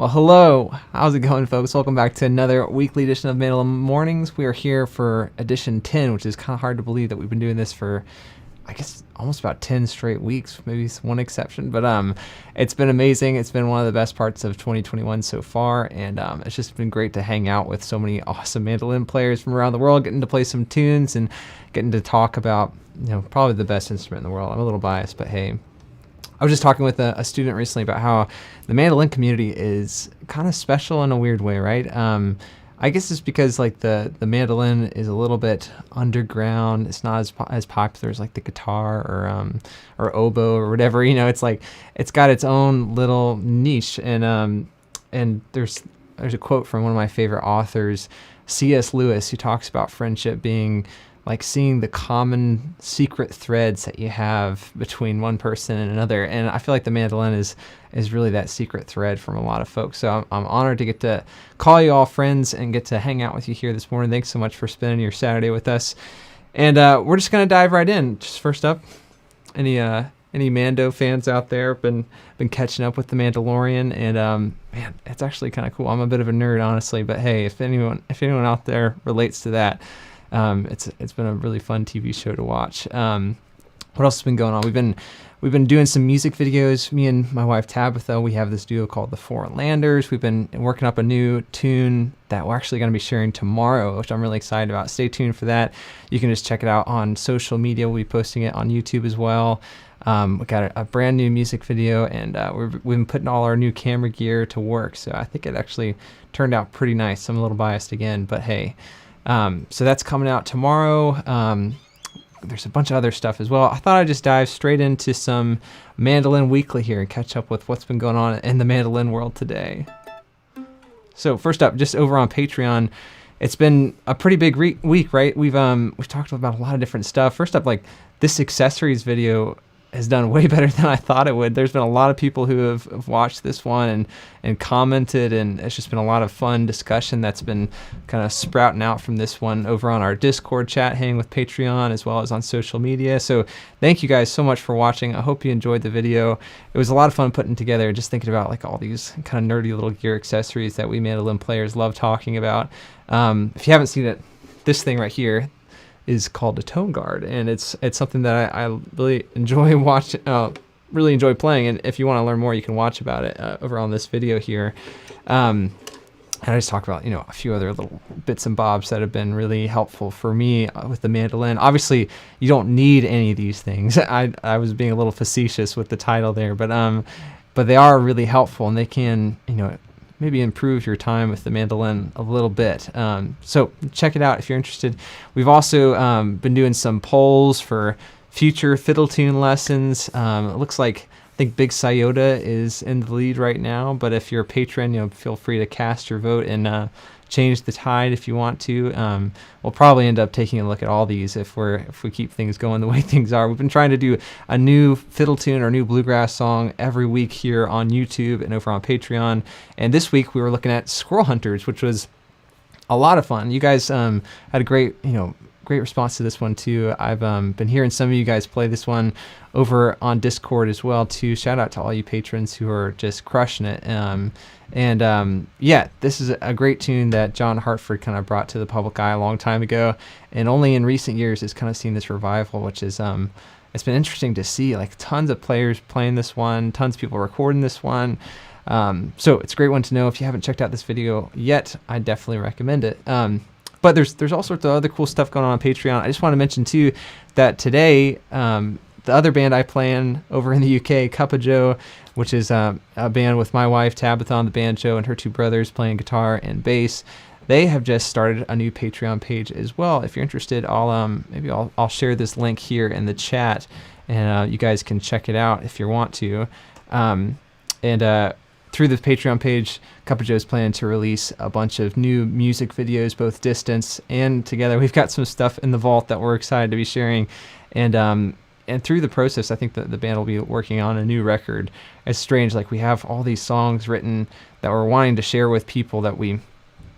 Well, hello. How's it going, folks? Welcome back to another weekly edition of Mandolin Mornings. We are here for edition 10, which is kind of hard to believe that we've been doing this for, I guess, almost about 10 straight weeks, maybe one exception. But it's been amazing. It's been one of the best parts of 2021 so far, and it's just been great to hang out with so many awesome mandolin players from around the world, getting to play some tunes and getting to talk about, probably the best instrument in the world. I'm a little biased, but hey. I was just talking with a student recently about how the mandolin community is kind of special in a weird way, right? I guess it's because like the mandolin is a little bit underground. It's not as popular as like the guitar or oboe or whatever. It's like it's got its own little niche. And there's a quote from one of my favorite authors, C.S. Lewis, who talks about friendship being like seeing the common secret threads that you have between one person and another. And I feel like the mandolin is really that secret thread from a lot of folks. So I'm honored to get to call you all friends and get to hang out with you here this morning. Thanks so much for spending your Saturday with us. And we're just going to dive right in. Just first up, any Mando fans out there been catching up with the Mandalorian? And man, it's actually kind of cool. I'm a bit of a nerd, honestly, but hey, if anyone out there relates to that, it's been a really fun TV show to watch. What else has been going on? We've been doing some music videos. Me and my wife Tabitha, we have this duo called the Foreign Landers. We've been working up a new tune that we're actually going to be sharing tomorrow, which I'm really excited about. Stay tuned for that. You can just check it out on social media. We'll be posting it on YouTube as well. We got a brand new music video, and we've been putting all our new camera gear to work. So I think it actually turned out pretty nice. I'm a little biased again, but hey. So that's coming out tomorrow. There's a bunch of other stuff as well. I thought I'd just dive straight into some Mandolin Weekly here and catch up with what's been going on in the mandolin world today. So first up, just over on Patreon, it's been a pretty big week, right? We've talked about a lot of different stuff. First up, like this accessories video has done way better than I thought it would. There's been a lot of people who have watched this one and commented, and it's just been a lot of fun discussion that's been kind of sprouting out from this one over on our Discord chat, hang with Patreon, as well as on social media. So thank you guys so much for watching. I hope you enjoyed the video. It was a lot of fun putting together, just thinking about like all these kind of nerdy little gear accessories that we mandolin players love talking about. If you haven't seen it, this thing right here is called a tone guard, and it's something that I really enjoy watching, really enjoy playing. And if you want to learn more, you can watch about it over on this video here. And I just talk about a few other little bits and bobs that have been really helpful for me with the mandolin. Obviously, you don't need any of these things. I was being a little facetious with the title there, but they are really helpful, and they can maybe improve your time with the mandolin a little bit. So check it out if you're interested. We've also been doing some polls for future fiddle tune lessons. It looks like I think Big Sayota is in the lead right now, but if you're a patron, feel free to cast your vote and change the tide if you want to. We'll probably end up taking a look at all these if we keep things going the way things are. We've been trying to do a new fiddle tune or new bluegrass song every week here on YouTube and over on Patreon. And this week we were looking at Squirrel Hunters, which was a lot of fun. You guys had a great response to this one too. I've been hearing some of you guys play this one over on Discord as well too. Shout out to all you patrons who are just crushing it. Yeah, this is a great tune that John Hartford kind of brought to the public eye a long time ago, and only in recent years has kind of seen this revival, which is it's been interesting to see, like tons of players playing this one, tons of people recording this one. So it's a great one to know. If you haven't checked out this video yet, I definitely recommend it. But there's all sorts of other cool stuff going on Patreon. I just want to mention too that today the other band I play in over in the UK, Cup of Joe, which is a band with my wife Tabitha on the banjo and her two brothers playing guitar and bass. They have just started a new Patreon page as well. If you're interested, I'll share this link here in the chat, and you guys can check it out if you want to. Through the Patreon page, Cup of Joe's planning to release a bunch of new music videos, both distance and together. We've got some stuff in the vault that we're excited to be sharing, and through the process, I think that the band will be working on a new record. It's strange, like we have all these songs written that we're wanting to share with people that we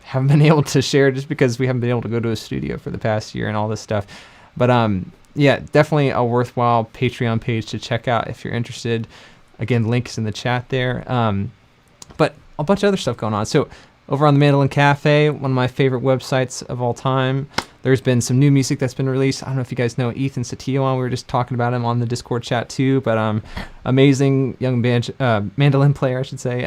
haven't been able to share just because we haven't been able to go to a studio for the past year and all this stuff. But yeah, definitely a worthwhile Patreon page to check out if you're interested. Again, links in the chat there. But a bunch of other stuff going on. So over on the Mandolin Cafe, one of my favorite websites of all time, there's been some new music that's been released. I don't know if you guys know Ethan Satillan. We were just talking about him on the Discord chat too, but amazing young mandolin player, I should say,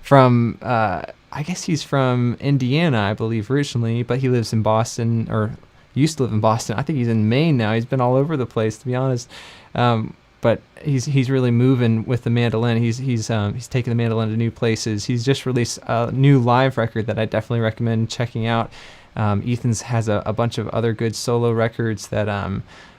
from I guess he's from Indiana, I believe, originally, but he lives in Boston, or used to live in Boston. I think he's in Maine now. He's been all over the place, to be honest. But he's really moving with the mandolin. He's taking the mandolin to new places. He's just released a new live record that I definitely recommend checking out. Ethan's has a bunch of other good solo records that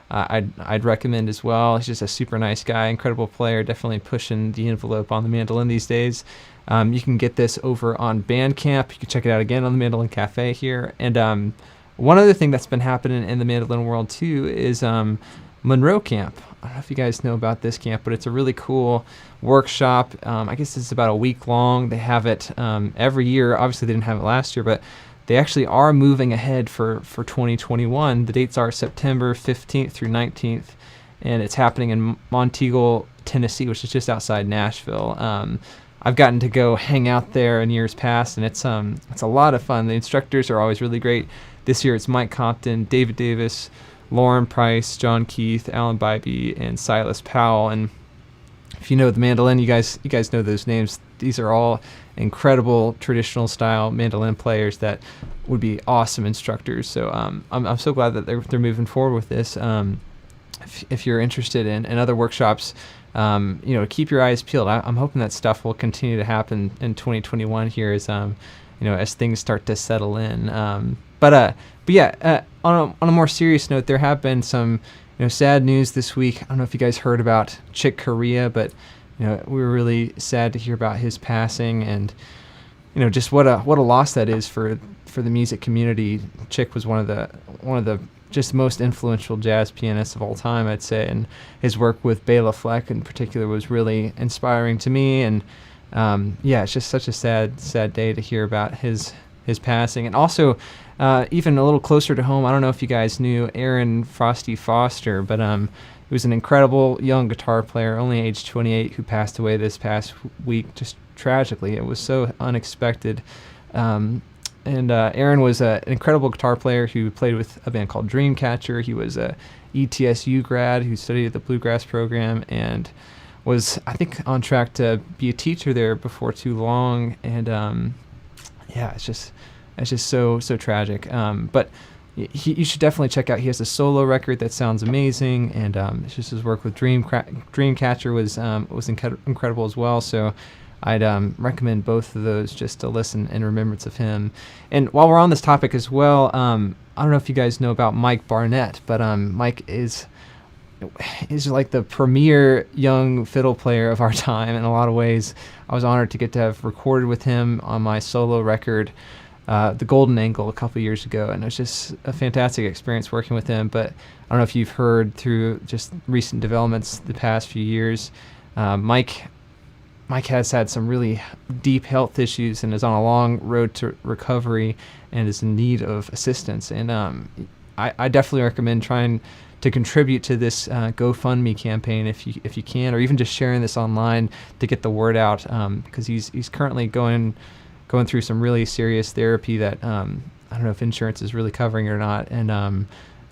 I'd recommend as well. He's just a super nice guy, incredible player, definitely pushing the envelope on the mandolin these days. You can get this over on Bandcamp. You can check it out again on the Mandolin Cafe here. And one other thing that's been happening in the mandolin world too is Monroe Camp. I don't know if you guys know about this camp, but it's a really cool workshop. I guess it's about a week long. They have it every year. Obviously, they didn't have it last year, but they actually are moving ahead for 2021. The dates are September 15th through 19th, and it's happening in Monteagle, Tennessee, which is just outside Nashville. I've gotten to go hang out there in years past, and it's a lot of fun. The instructors are always really great. This year it's Mike Compton, David Davis, Lauren Price, John Keith, Alan Bybee, and Silas Powell. And if you know the mandolin, you guys know those names. These are all incredible traditional style mandolin players that would be awesome instructors. So I'm so glad that they're moving forward with this. If you're interested in other workshops, keep your eyes peeled. I'm hoping that stuff will continue to happen in 2021 here as things start to settle in. But yeah, on a more serious note, there have been some sad news this week. I don't know if you guys heard about Chick Corea, but we were really sad to hear about his passing, and just what a loss that is for the music community. Chick was one of the just most influential jazz pianists of all time, I'd say, and his work with Bela Fleck in particular was really inspiring to me. And it's just such a sad day to hear about his passing. And also, even a little closer to home, I don't know if you guys knew Aaron Frosty Foster, but he was an incredible young guitar player, only age 28, who passed away this past week, just tragically. It was so unexpected. And Aaron was an incredible guitar player who played with a band called Dreamcatcher. He was a ETSU grad who studied at the Bluegrass program and was, I think, on track to be a teacher there before too long. And it's just so tragic. But you should definitely check out. He has a solo record that sounds amazing, and it's just his work with Dreamcatcher was incredible as well. So I'd recommend both of those just to listen in remembrance of him. And while we're on this topic as well, I don't know if you guys know about Mike Barnett, but Mike is like the premier young fiddle player of our time in a lot of ways. I was honored to get to have recorded with him on my solo record, The Golden Angle, a couple years ago, and it was just a fantastic experience working with him. But I don't know if you've heard through just recent developments the past few years, Mike has had some really deep health issues and is on a long road to recovery and is in need of assistance. And I definitely recommend trying to contribute to this GoFundMe campaign if you can, or even just sharing this online to get the word out, because he's currently going through some really serious therapy that I don't know if insurance is really covering it or not. And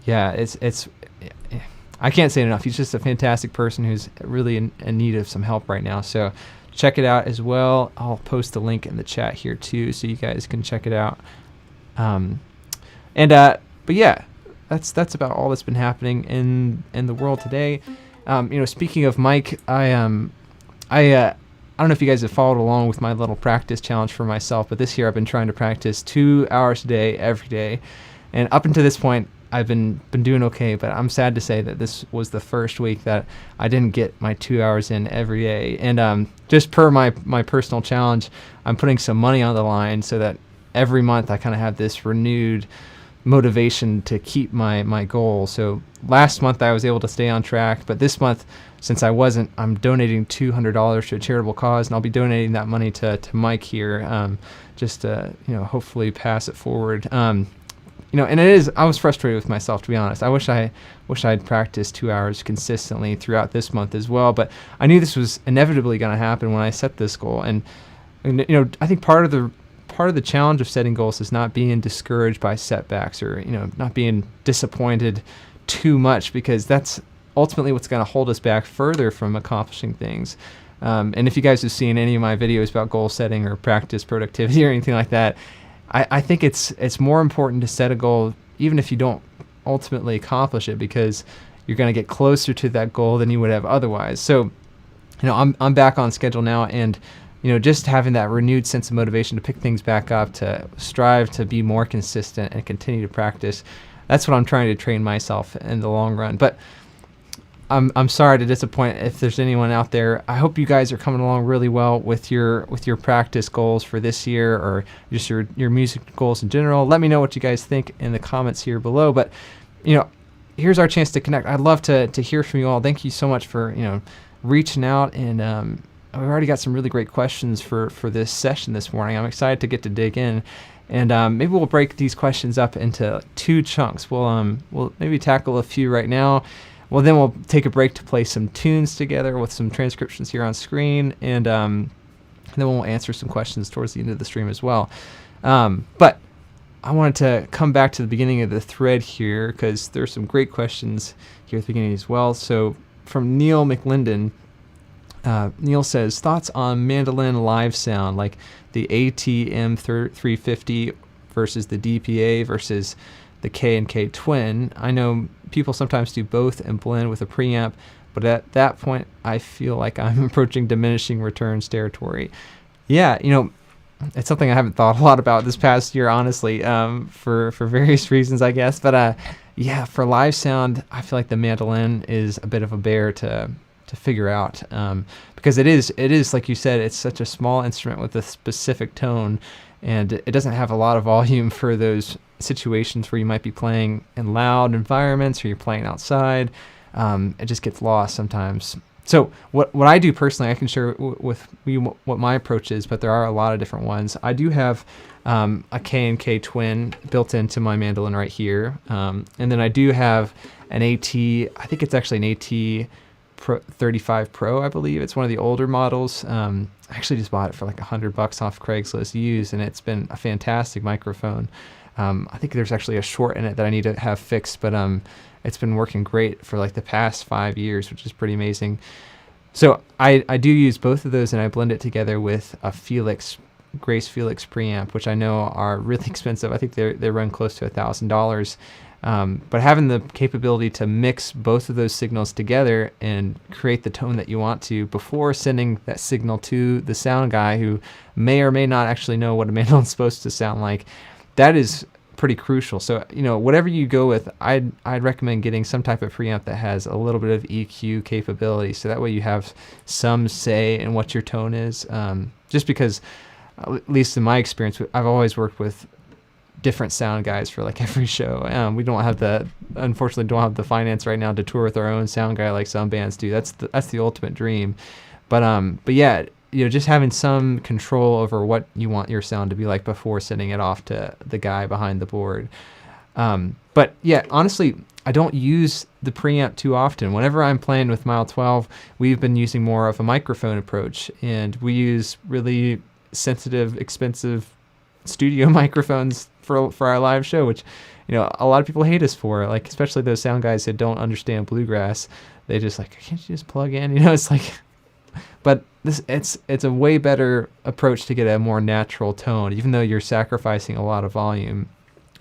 it's I can't say it enough. He's just a fantastic person who's really in need of some help right now. So check it out as well. I'll post the link in the chat here too, so you guys can check it out. But yeah, that's about all that's been happening in the world today. Speaking of Mike, I don't know if you guys have followed along with my little practice challenge for myself, but this year I've been trying to practice 2 hours a day every day, and up until this point I've been doing okay, but I'm sad to say that this was the first week that I didn't get my 2 hours in every day. And just per my personal challenge, I'm putting some money on the line so that every month I kind of have this renewed motivation to keep my goal. So last month I was able to stay on track, but this month, since I wasn't, I'm donating $200 to a charitable cause, and I'll be donating that money to Mike here, just to hopefully pass it forward. And it is, I was frustrated with myself, to be honest. I wish I'd practiced 2 hours consistently throughout this month as well, but I knew this was inevitably going to happen when I set this goal. And And I think part of the challenge of setting goals is not being discouraged by setbacks, or not being disappointed too much, because that's ultimately what's going to hold us back further from accomplishing things. And if you guys have seen any of my videos about goal setting or practice productivity or anything like that, I think it's more important to set a goal even if you don't ultimately accomplish it, because you're going to get closer to that goal than you would have otherwise. So I'm back on schedule now, and just having that renewed sense of motivation to pick things back up, to strive to be more consistent and continue to practice. That's what I'm trying to train myself in the long run. But I'm sorry to disappoint if there's anyone out there. I hope you guys are coming along really well with your practice goals for this year, or just your music goals in general. Let me know what you guys think in the comments here below. But here's our chance to connect. I'd love to hear from you all. Thank you so much for reaching out, and we've already got some really great questions for this session this morning. I'm excited to get to dig in, and maybe we'll break these questions up into 2 chunks. We'll maybe tackle a few right now. Well, then we'll take a break to play some tunes together with some transcriptions here on screen, and then we'll answer some questions towards the end of the stream as well. But I wanted to come back to the beginning of the thread here, because there's some great questions here at the beginning as well. So from Neil McLinden, Neil says, thoughts on mandolin live sound, like the ATM 350 versus the DPA versus the K&K Twin. I know people sometimes do both and blend with a preamp, but at that point I feel like I'm approaching diminishing returns territory. Yeah, it's something I haven't thought a lot about this past year, honestly, for various reasons, I guess. But yeah, for live sound, I feel like the mandolin is a bit of a bear to figure out, because it is like you said, it's such a small instrument with a specific tone, and it doesn't have a lot of volume for those situations where you might be playing in loud environments or you're playing outside. It just gets lost sometimes. So what I do personally, I can share with you what my approach is, but there are a lot of different ones. I do have a K&K Twin built into my mandolin right here, and then I do have an AT. I think it's actually an AT 35 Pro, I believe. It's one of the older models. I actually just bought it for like $100 off Craigslist used, and it's been a fantastic microphone. I think there's actually a short in it that I need to have fixed, but it's been working great for like the past 5 years, which is pretty amazing. So I do use both of those, and I blend it together with a Grace Felix preamp, which I know are really expensive. I think they run close to $1,000. But having the capability to mix both of those signals together and create the tone that you want to before sending that signal to the sound guy, who may or may not actually know what a mandolin's supposed to sound like, that is pretty crucial. So whatever you go with, I'd recommend getting some type of preamp that has a little bit of EQ capability, so that way you have some say in what your tone is. Just because, at least in my experience, I've always worked with different sound guys for like every show. We unfortunately don't have the finance right now to tour with our own sound guy like some bands do. That's the ultimate dream. But yeah, just having some control over what you want your sound to be like before sending it off to the guy behind the board. But yeah, honestly, I don't use the preamp too often. Whenever I'm playing with Mile 12, we've been using more of a microphone approach, and we use really sensitive, expensive studio microphones for our live show, which a lot of people hate us for, like especially those sound guys that don't understand bluegrass. They just like, can't you just plug in? It's like, but it's a way better approach to get a more natural tone, even though you're sacrificing a lot of volume.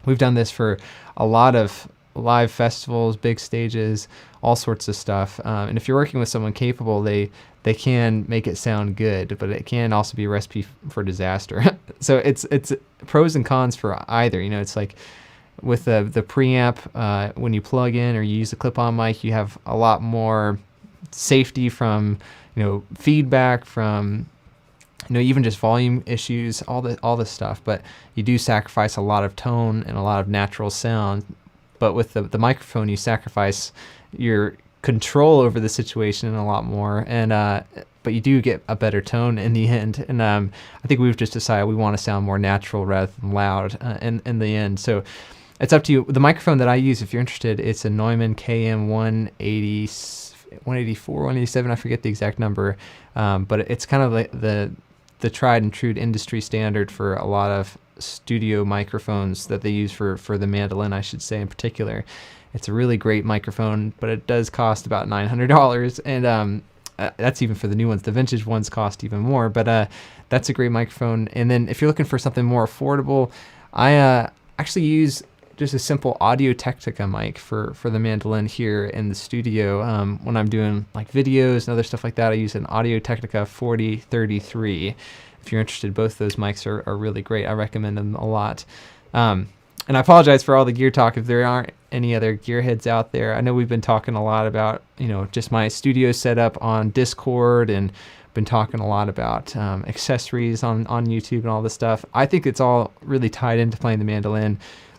We've done this for a lot of live festivals, big stages, all sorts of stuff. And if you're working with someone capable, they can make it sound good, but it can also be a recipe for disaster. So it's pros and cons for either. It's like with the preamp, when you plug in or you use a clip-on mic, you have a lot more safety from feedback, from even just volume issues, all this stuff. But you do sacrifice a lot of tone and a lot of natural sound. But with the microphone, you sacrifice your control over the situation a lot more, and but you do get a better tone in the end. And I think we've just decided we want to sound more natural rather than loud in the end. So it's up to you. The microphone that I use, if you're interested, it's a Neumann KM 184, 187. I forget the exact number, but it's kind of like the the tried and true industry standard for a lot of studio microphones that they use for the mandolin, I should say, in particular. It's a really great microphone, but it does cost about $900, and that's even for the new ones. The vintage ones cost even more, but that's a great microphone. And then if you're looking for something more affordable, I actually use just a simple Audio Technica mic for the mandolin here in the studio. When I'm doing like videos and other stuff like that, I use an Audio Technica 4033. If you're interested, both those mics are really great. I recommend them a lot. And I apologize for all the gear talk if there aren't any other gearheads out there. I know we've been talking a lot about, just my studio setup on Discord, and been talking a lot about accessories on YouTube and all this stuff. I think it's all really tied into playing the mandolin,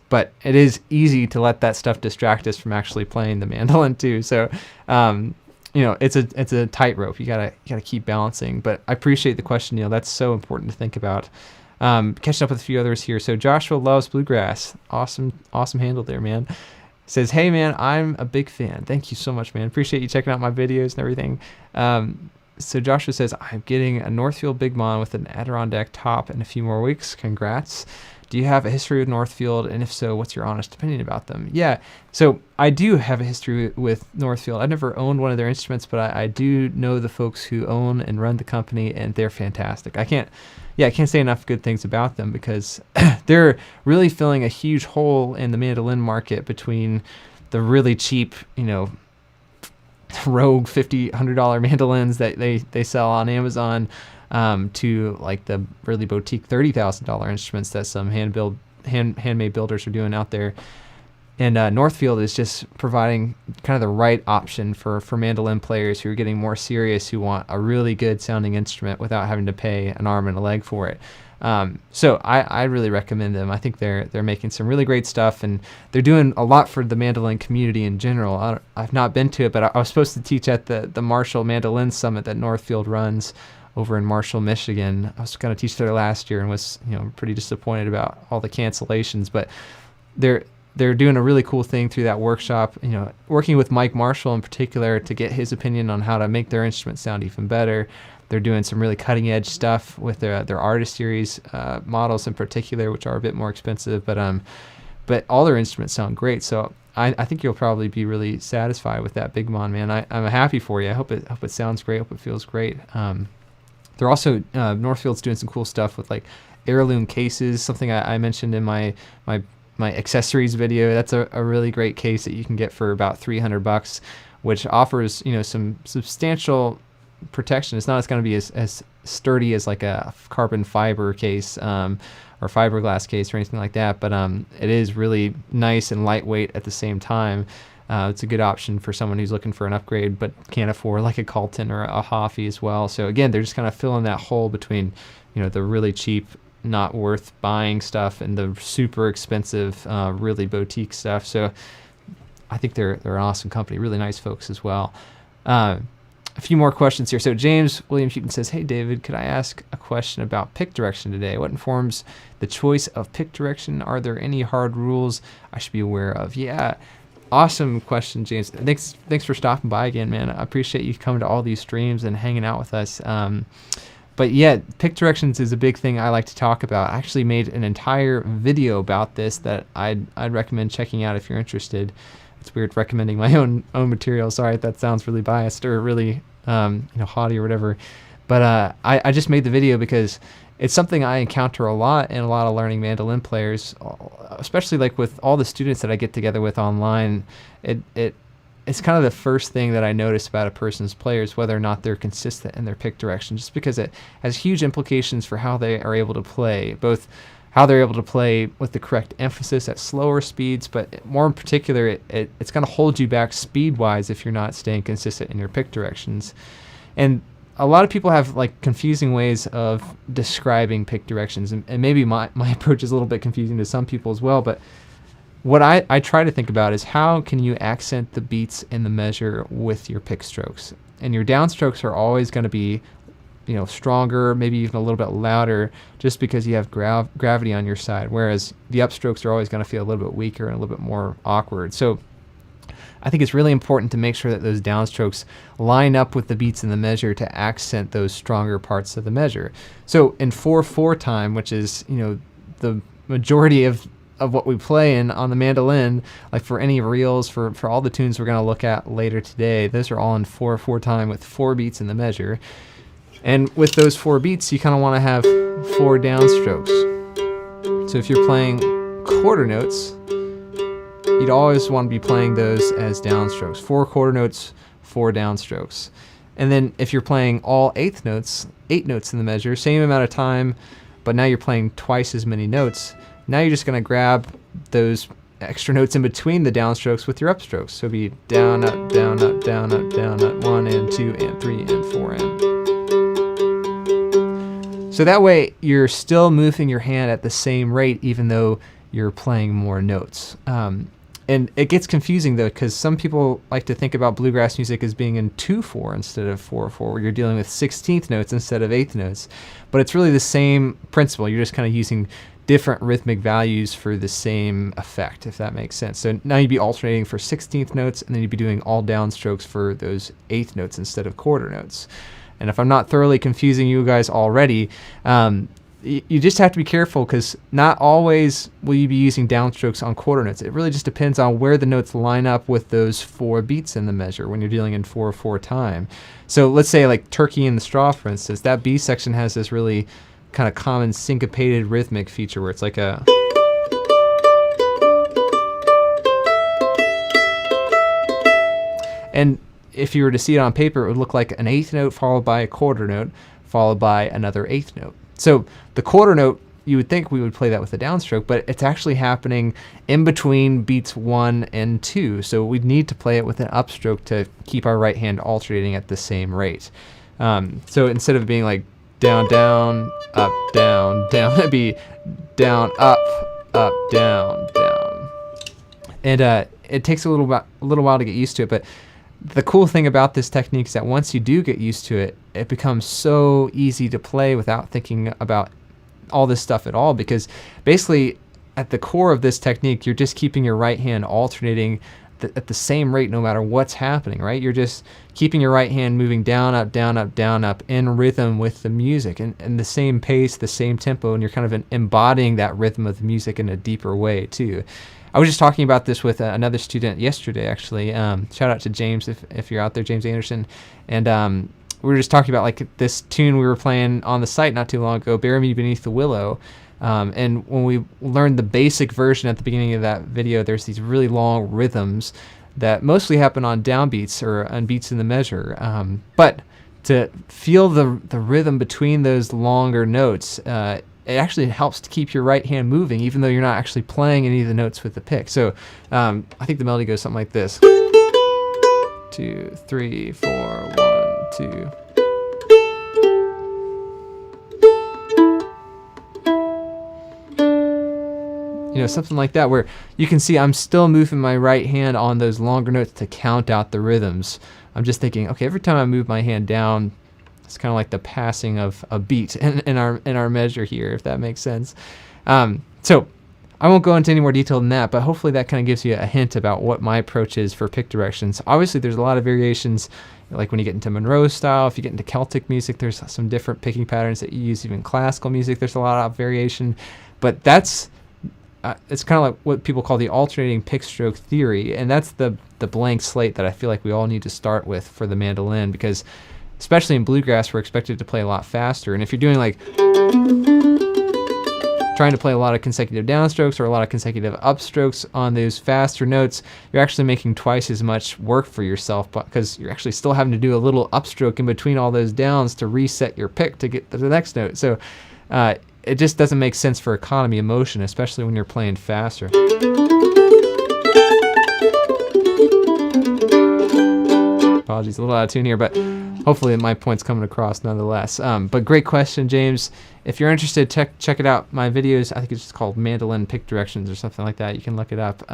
but it is easy to let that stuff distract us from actually playing the mandolin too. So, it's a tightrope. You gotta keep balancing. But I appreciate the question, Neil. That's so important to think about. Catching up with a few others here. So Joshua loves bluegrass. Awesome handle there, man. Says, hey man, I'm a big fan. Thank you so much, man. Appreciate you checking out my videos and everything. So Joshua says, I'm getting a Northfield Big Mon with an Adirondack top in a few more weeks. Congrats. Do you have a history with Northfield? And if so, what's your honest opinion about them? Yeah, so I do have a history with Northfield. I've never owned one of their instruments, but I do know the folks who own and run the company, and they're fantastic. I can't say enough good things about them, because they're really filling a huge hole in the mandolin market between the really cheap, rogue $100 mandolins that they sell on Amazon, to like the really boutique $30,000 instruments that some handmade builders are doing out there. And Northfield is just providing kind of the right option for mandolin players who are getting more serious, who want a really good sounding instrument without having to pay an arm and a leg for it. So I really recommend them. I think they're making some really great stuff, and they're doing a lot for the mandolin community in general. I've not been to it, but I was supposed to teach at the Marshall Mandolin Summit that Northfield runs over in Marshall, Michigan. I was going to teach there last year and was pretty disappointed about all the cancellations, but they're doing a really cool thing through that workshop, working with Mike Marshall in particular to get his opinion on how to make their instrument sound even better. They're doing some really cutting edge stuff with their Artist Series models in particular, which are a bit more expensive, but all their instruments sound great. So I think you'll probably be really satisfied with that Big Mon, man. I'm happy for you. I hope it sounds great. I hope it feels great. They're also Northfield's doing some cool stuff with like heirloom cases, something I mentioned in my accessories video. That's a really great case that you can get for about $300, which offers some substantial protection. It's not going to be as sturdy as like a carbon fiber case or fiberglass case or anything like that, but it is really nice and lightweight at the same time. It's a good option for someone who's looking for an upgrade but can't afford like a Colton or a Hoffy as well. So again, they're just kind of filling that hole between the really cheap, not worth buying stuff and the super expensive, really boutique stuff. So I think they're an awesome company, really nice folks as well. A few more questions here. So James William Houghton says, hey David, could I ask a question about pick direction today? What informs the choice of pick direction? Are there any hard rules I should be aware of? Yeah, awesome question, James. Thanks for stopping by again, man. I appreciate you coming to all these streams and hanging out with us. But yeah, pick directions is a big thing I like to talk about. I actually made an entire video about this that I'd recommend checking out if you're interested. It's weird recommending my own material. Sorry if that sounds really biased or really haughty or whatever. But I just made the video because it's something I encounter a lot in a lot of learning mandolin players, especially like with all the students that I get together with online. It's kind of the first thing that I notice about a person's players, whether or not they're consistent in their pick direction, just because it has huge implications for how they are able to play, both how they're able to play with the correct emphasis at slower speeds, but more in particular, it's going to hold you back speed-wise if you're not staying consistent in your pick directions. And a lot of people have like confusing ways of describing pick directions, and maybe my approach is a little bit confusing to some people as well, but what I try to think about is how can you accent the beats in the measure with your pick strokes. And your downstrokes are always going to be stronger, maybe even a little bit louder, just because you have gravity on your side, whereas the upstrokes are always going to feel a little bit weaker and a little bit more awkward. So I think it's really important to make sure that those downstrokes line up with the beats in the measure to accent those stronger parts of the measure. So in 4/4 time, which is, the majority of what we play in on the mandolin, like for any reels, for all the tunes we're going to look at later today, those are all in 4/4 time with 4 beats in the measure. And with those 4 beats, you kind of want to have 4 downstrokes. So if you're playing quarter notes, you'd always want to be playing those as downstrokes. 4 quarter notes, 4 downstrokes. And then if you're playing all 8 notes in the measure, same amount of time, but now you're playing twice as many notes. Now you're just going to grab those extra notes in between the downstrokes with your upstrokes. So it'd be down, up, down, up, down, up, down, up, 1 and 2 and 3 and 4 and. So that way you're still moving your hand at the same rate even though you're playing more notes. And it gets confusing though, because some people like to think about bluegrass music as being in 2/4 instead of 4/4, where you're dealing with 16th notes instead of 8th notes. But it's really the same principle. You're just kind of using different rhythmic values for the same effect, if that makes sense. So now you'd be alternating for 16th notes, and then you'd be doing all downstrokes for those 8th notes instead of quarter notes. And if I'm not thoroughly confusing you guys already, you just have to be careful, because not always will you be using downstrokes on quarter notes. It really just depends on where the notes line up with those 4 beats in the measure when you're dealing in 4/4 time. So let's say like Turkey in the Straw, for instance, that B section has this really kind of common syncopated rhythmic feature where it's like a... And if you were to see it on paper, it would look like an 8th note followed by a quarter note followed by another 8th note. So the quarter note, you would think we would play that with a downstroke, but it's actually happening in between beats 1 and 2. So we'd need to play it with an upstroke to keep our right hand alternating at the same rate. So instead of being like down, down, up, down, down, it'd be down, up, down, down. And it takes a little while to get used to it, but the cool thing about this technique is that once you do get used to it, it becomes so easy to play without thinking about all this stuff at all, because basically at the core of this technique, you're just keeping your right hand alternating at the same rate no matter what's happening, right? You're just keeping your right hand moving down, up, down, up, down, up in rhythm with the music and the same pace, the same tempo, and you're kind of embodying that rhythm of the music in a deeper way too. I was just talking about this with another student yesterday, actually. Shout out to James if you're out there, James Anderson. And we were just talking about like this tune we were playing on the site not too long ago, Bury Me Beneath the Willow. And when we learned the basic version at the beginning of that video, there's these really long rhythms that mostly happen on downbeats or on beats in the measure. But to feel the rhythm between those longer notes, it actually helps to keep your right hand moving, even though you're not actually playing any of the notes with the pick. So I think the melody goes something like this. 2, 3, 4, 1, 2. Something like that, where you can see I'm still moving my right hand on those longer notes to count out the rhythms. I'm just thinking, okay, every time I move my hand down, it's kind of like the passing of a beat in our measure here, if that makes sense. So I won't go into any more detail than that, but hopefully that kind of gives you a hint about what my approach is for pick directions. Obviously, there's a lot of variations, like when you get into Monroe style. If you get into Celtic music, there's some different picking patterns that you use. Even classical music, there's a lot of variation. But that's it's kind of like what people call the alternating pick stroke theory, and that's the blank slate that I feel like we all need to start with for the mandolin, because especially in bluegrass, we're expected to play a lot faster. And if you're doing like trying to play a lot of consecutive downstrokes or a lot of consecutive upstrokes on those faster notes, you're actually making twice as much work for yourself, because you're actually still having to do a little upstroke in between all those downs to reset your pick to get to the next note. So it just doesn't make sense for economy of motion, especially when you're playing faster. Apologies, a little out of tune here, but hopefully my point's coming across nonetheless. But great question, James. If you're interested, check it out. My videos, I think it's just called Mandolin Pick Directions or something like that. You can look it up.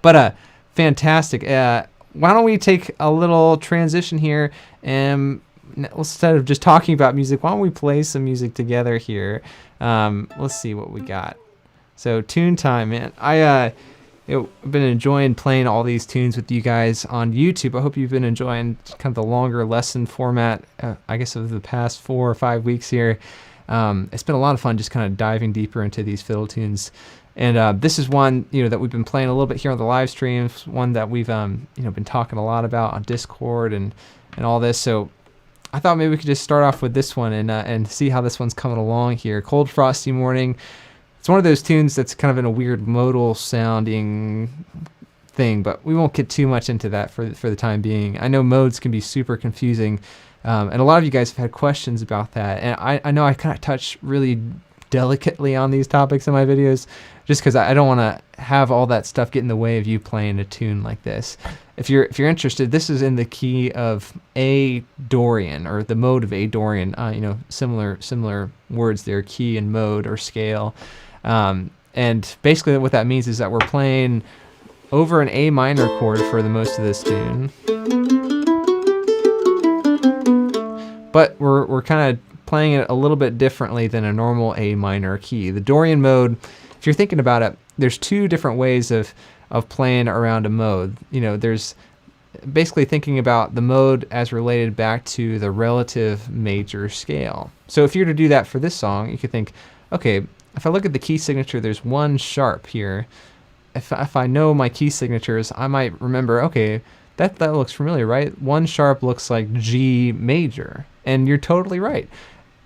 But fantastic. Why don't we take a little transition here, and instead of just talking about music, why don't we play some music together here? Let's see what we got. So tune time, man. I've been enjoying playing all these tunes with you guys on YouTube. I hope you've been enjoying kind of the longer lesson format, I guess, of the past 4 or 5 weeks here. It's been a lot of fun just kind of diving deeper into these fiddle tunes. And this is one, that we've been playing a little bit here on the live stream. It's one that we've, been talking a lot about on Discord and all this. So I thought maybe we could just start off with this one and see how this one's coming along here. Cold Frosty Morning. It's one of those tunes that's kind of in a weird modal sounding thing, but we won't get too much into that for the time being. I know modes can be super confusing, and a lot of you guys have had questions about that. And I know I kind of touch really delicately on these topics in my videos, just because I don't want to have all that stuff get in the way of you playing a tune like this. If you're interested, this is in the key of A Dorian, or the mode of A Dorian. Similar words there, key and mode or scale. And basically what that means is that we're playing over an A minor chord for the most of this tune, but we're kind of playing it a little bit differently than a normal A minor key. The Dorian mode, if you're thinking about it, there's 2 different ways of playing around a mode. There's basically thinking about the mode as related back to the relative major scale. So if you were to do that for this song, you could think, okay, if I look at the key signature, there's 1 sharp here. If I know my key signatures, I might remember, okay, that looks familiar, right? 1 sharp looks like G major. And you're totally right.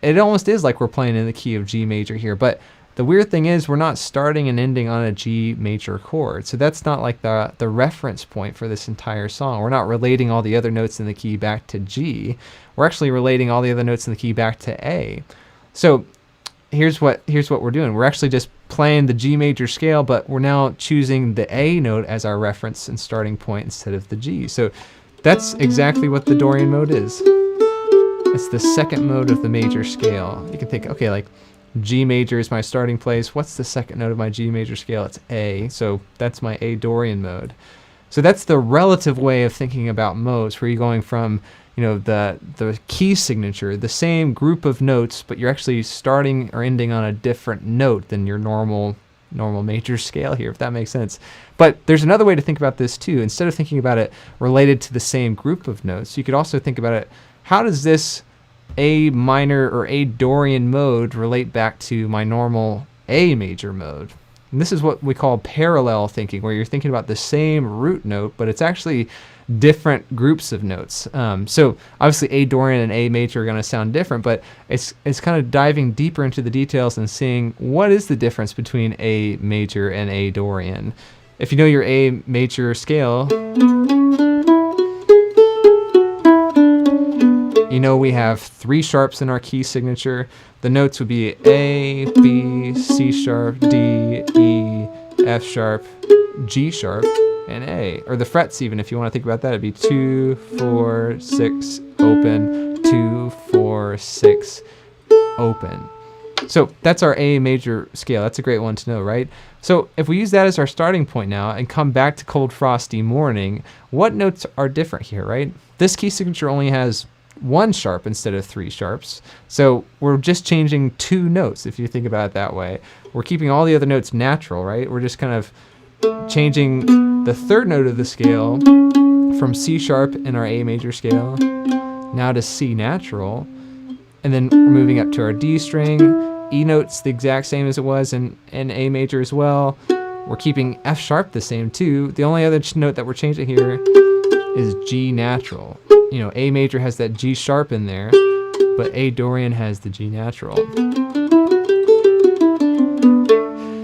It almost is like we're playing in the key of G major here. But the weird thing is we're not starting and ending on a G major chord. So that's not like the reference point for this entire song. We're not relating all the other notes in the key back to G. We're actually relating all the other notes in the key back to A. So here's what we're doing. We're actually just playing the G major scale, but we're now choosing the A note as our reference and starting point instead of the G. So that's exactly what the Dorian mode is. It's the second mode of the major scale. You can think, okay, like G major is my starting place. What's the second note of my G major scale? It's A. So that's my A Dorian mode. So that's the relative way of thinking about modes, where you're going from the key signature, the same group of notes, but you're actually starting or ending on a different note than your normal major scale here, if that makes sense. But there's another way to think about this too. Instead of thinking about it related to the same group of notes, you could also think about it, how does this A minor or A Dorian mode relate back to my normal A major mode? And this is what we call parallel thinking, where you're thinking about the same root note, but it's actually different groups of notes. So obviously A Dorian and A major are going to sound different, but it's kind of diving deeper into the details and seeing what is the difference between A major and A Dorian. If you know your A major scale, we have 3 sharps in our key signature. The notes would be A, B, C sharp, D, E, F sharp, G sharp, and A. Or the frets even, if you want to think about that, it'd be 2, 4, 6, open, 2, 4, 6, open. So that's our A major scale. That's a great one to know, right? So if we use that as our starting point now and come back to Cold Frosty Morning, what notes are different here, right? This key signature only has 1 sharp instead of 3 sharps. So we're just changing 2 notes, if you think about it that way. We're keeping all the other notes natural, right? We're just kind of changing the 3rd note of the scale from C sharp in our A major scale now to C natural. And then we're moving up to our D string. E note's the exact same as it was in A major as well. We're keeping F sharp the same too. The only other note that we're changing here is G natural. A major has that G sharp in there, but A Dorian has the G natural.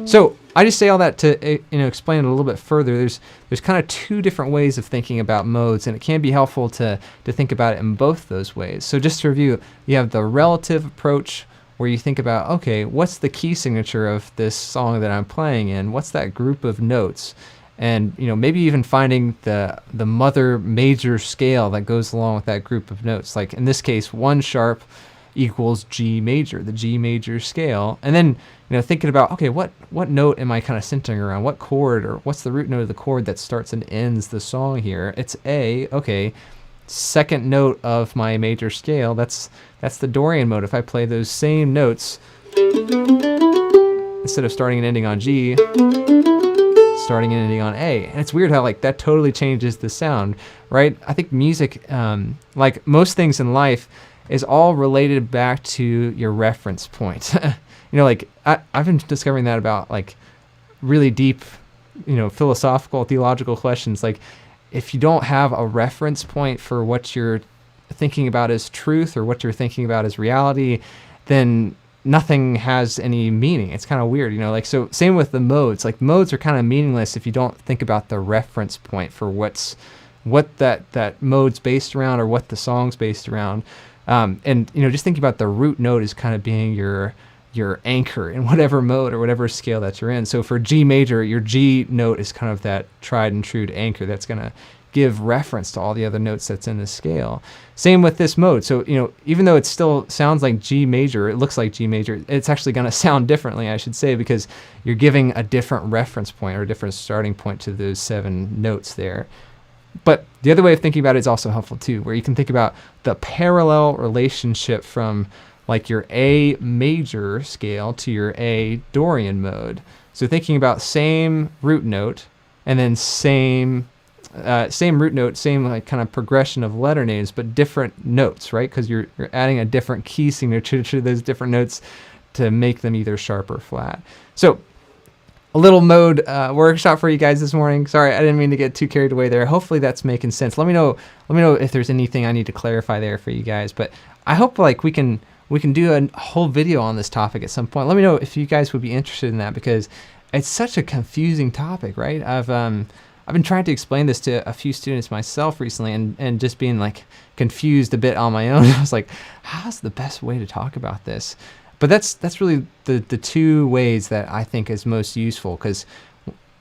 So I just say all that to explain it a little bit further. There's kind of 2 different ways of thinking about modes, and it can be helpful to think about it in both those ways. So just to review, you have the relative approach, where you think about, okay, what's the key signature of this song that I'm playing in? What's that group of notes? And maybe even finding the mother major scale that goes along with that group of notes. Like in this case, 1 sharp equals G major, the G major scale. And then thinking about, okay, what note am I kind of centering around? What chord, or what's the root note of the chord that starts and ends the song here? It's A. Okay, 2nd note of my major scale. That's the Dorian mode. If I play those same notes instead of starting and ending on G, starting and ending on A. And it's weird how like that totally changes the sound, right? I think music, like most things in life, is all related back to your reference point. Like I've been discovering that about like really deep, philosophical, theological questions. Like if you don't have a reference point for what you're thinking about as truth or what you're thinking about as reality, then nothing has any meaning. It's kind of weird, like, so same with the modes. Like modes are kind of meaningless if you don't think about the reference point for what that mode's based around or what the song's based around. And just thinking about the root note as kind of being your anchor in whatever mode or whatever scale that you're in. So for G major, your G note is kind of that tried and true anchor that's going to give reference to all the other notes that's in the scale. Same with this mode. So, even though it still sounds like G major, it looks like G major, it's actually going to sound differently, I should say, because you're giving a different reference point or a different starting point to those 7 notes there. But the other way of thinking about it is also helpful too, where you can think about the parallel relationship from like your A major scale to your A Dorian mode. So thinking about same root note and then same root note, same like kind of progression of letter names, but different notes, right? Because you're adding a different key signature to those different notes to make them either sharp or flat. So a little mode workshop for you guys this morning. Sorry, I didn't mean to get too carried away there. Hopefully that's making sense. Let me know if there's anything I need to clarify there for you guys. But I hope like we can do a whole video on this topic at some point. Let me know if you guys would be interested in that, because it's such a confusing topic, right? I've been trying to explain this to a few students myself recently, and just being like confused a bit on my own. I was like, how's the best way to talk about this? But that's really the 2 ways that I think is most useful, because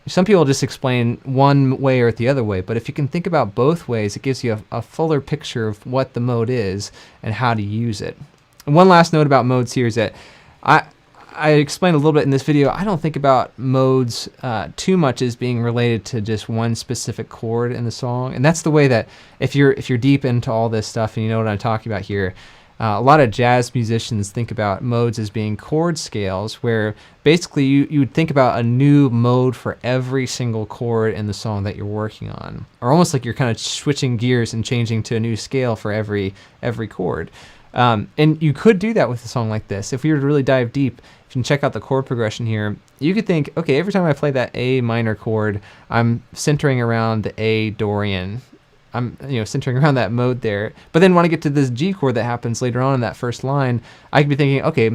some people just explain one way or the other way, but if you can think about both ways, it gives you a fuller picture of what the mode is and how to use it. And one last note about modes here is that I explained a little bit in this video, I don't think about modes too much as being related to just one specific chord in the song. And that's the way that if you're deep into all this stuff and you know what I'm talking about here, a lot of jazz musicians think about modes as being chord scales, where basically you would think about a new mode for every single chord in the song that you're working on, or almost like you're kind of switching gears and changing to a new scale for every chord. And you could do that with a song like this. If we were to really dive deep, if you can check out the chord progression here, you could think, okay, every time I play that A minor chord, I'm centering around the A Dorian. I'm centering around that mode there. But then when I get to this G chord that happens later on in that first line, I could be thinking, okay,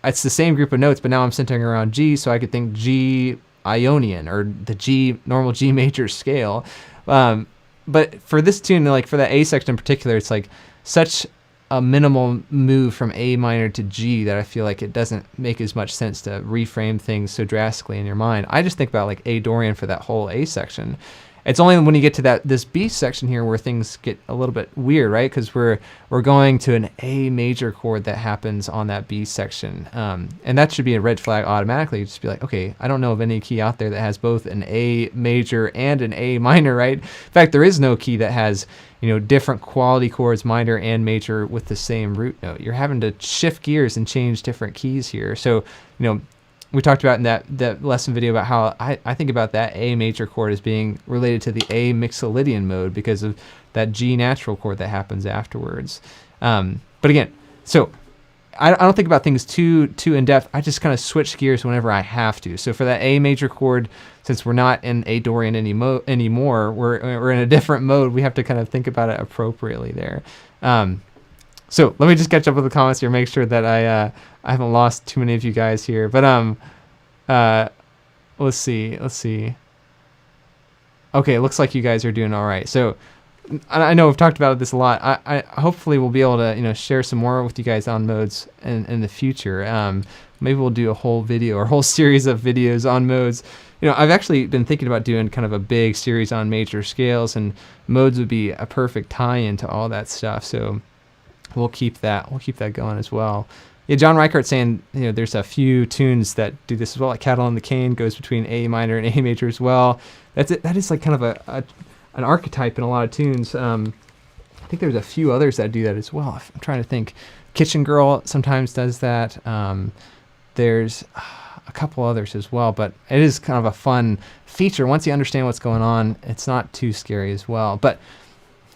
it's the same group of notes, but now I'm centering around G, so I could think G Ionian or the normal G major scale. But for this tune, like for that A section in particular, it's like such a minimal move from A minor to G that I feel like it doesn't make as much sense to reframe things so drastically in your mind. I just think about like A Dorian for that whole A section. It's only when you get to this B section here where things get a little bit weird, right? Because we're going to an A major chord that happens on that B section, and that should be a red flag automatically. Just be like, okay, I don't know of any key out there that has both an A major and an A minor, right? In fact, there is no key that has different quality chords, minor and major, with the same root note. You're having to shift gears and change different keys here. So we talked about in that lesson video about how I think about that A major chord as being related to the A Mixolydian mode because of that G natural chord that happens afterwards. But again, so I don't think about things too in depth. I just kind of switch gears whenever I have to. So for that A major chord, since we're not in A Dorian anymore, we're in a different mode. We have to kind of think about it appropriately there. So let me just catch up with the comments here, make sure that I haven't lost too many of you guys here. But let's see. Okay, it looks like you guys are doing all right. So I know we've talked about this a lot. I hopefully we'll be able to share some more with you guys on modes in the future. Maybe we'll do a whole video or a whole series of videos on modes. I've actually been thinking about doing kind of a big series on major scales, and modes would be a perfect tie-in to all that stuff. So we'll keep that going as well. Yeah, John Reichart saying there's a few tunes that do this as well. Like Cattle on the Cane goes between A minor and A major as well. That's it. That is like kind of an archetype in a lot of tunes. I think there's a few others that do that as well. I'm trying to think. Kitchen Girl sometimes does that. There's a couple others as well, but it is kind of a fun feature. Once you understand what's going on, it's not too scary as well. But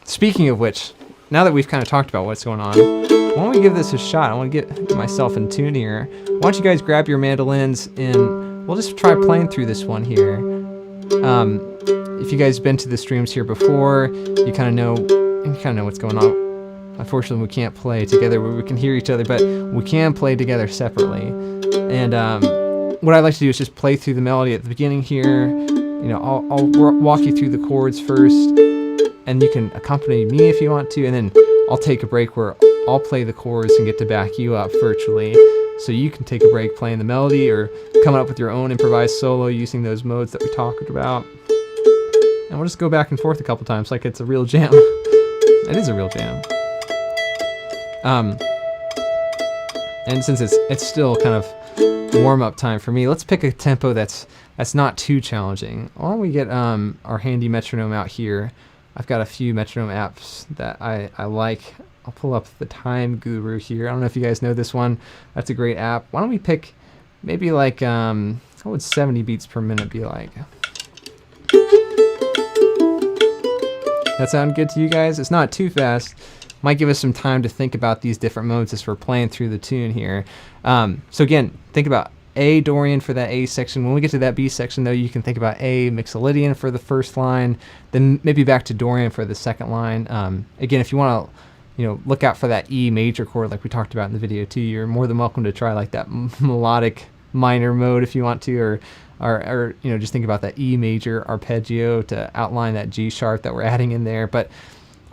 speaking of which, now that we've kind of talked about what's going on, why don't we give this a shot? I want to get myself in tune here. Why don't you guys grab your mandolins and we'll just try playing through this one here. If you guys have been to the streams here before, you kind of know what's going on. Unfortunately, we can't play together where we can hear each other, but we can play together separately. And what I like to do is just play through the melody at the beginning here. You know, I'll walk you through the chords first, and you can accompany me if you want to, and then I'll take a break where I'll play the chords and get to back you up virtually, so you can take a break playing the melody or coming up with your own improvised solo using those modes that we talked about. And we'll just go back and forth a couple times like it's a real jam. It is a real jam. And since it's still kind of warm-up time for me, let's pick a tempo that's not too challenging. Why don't we get our handy metronome out here? I've got a few metronome apps that I like. I'll pull up the Time Guru here. I don't know if you guys know this one. That's a great app. Why don't we pick maybe like, what would 70 beats per minute be like? That sound good to you guys? It's not too fast. Might give us some time to think about these different modes as we're playing through the tune here. So again, think about A Dorian for that A section. When we get to that B section, though, you can think about A Mixolydian for the first line, then maybe back to Dorian for the second line. Again, if you want to, look out for that E major chord like we talked about in the video too, you're more than welcome to try like that melodic minor mode if you want to, or just think about that E major arpeggio to outline that G sharp that we're adding in there. But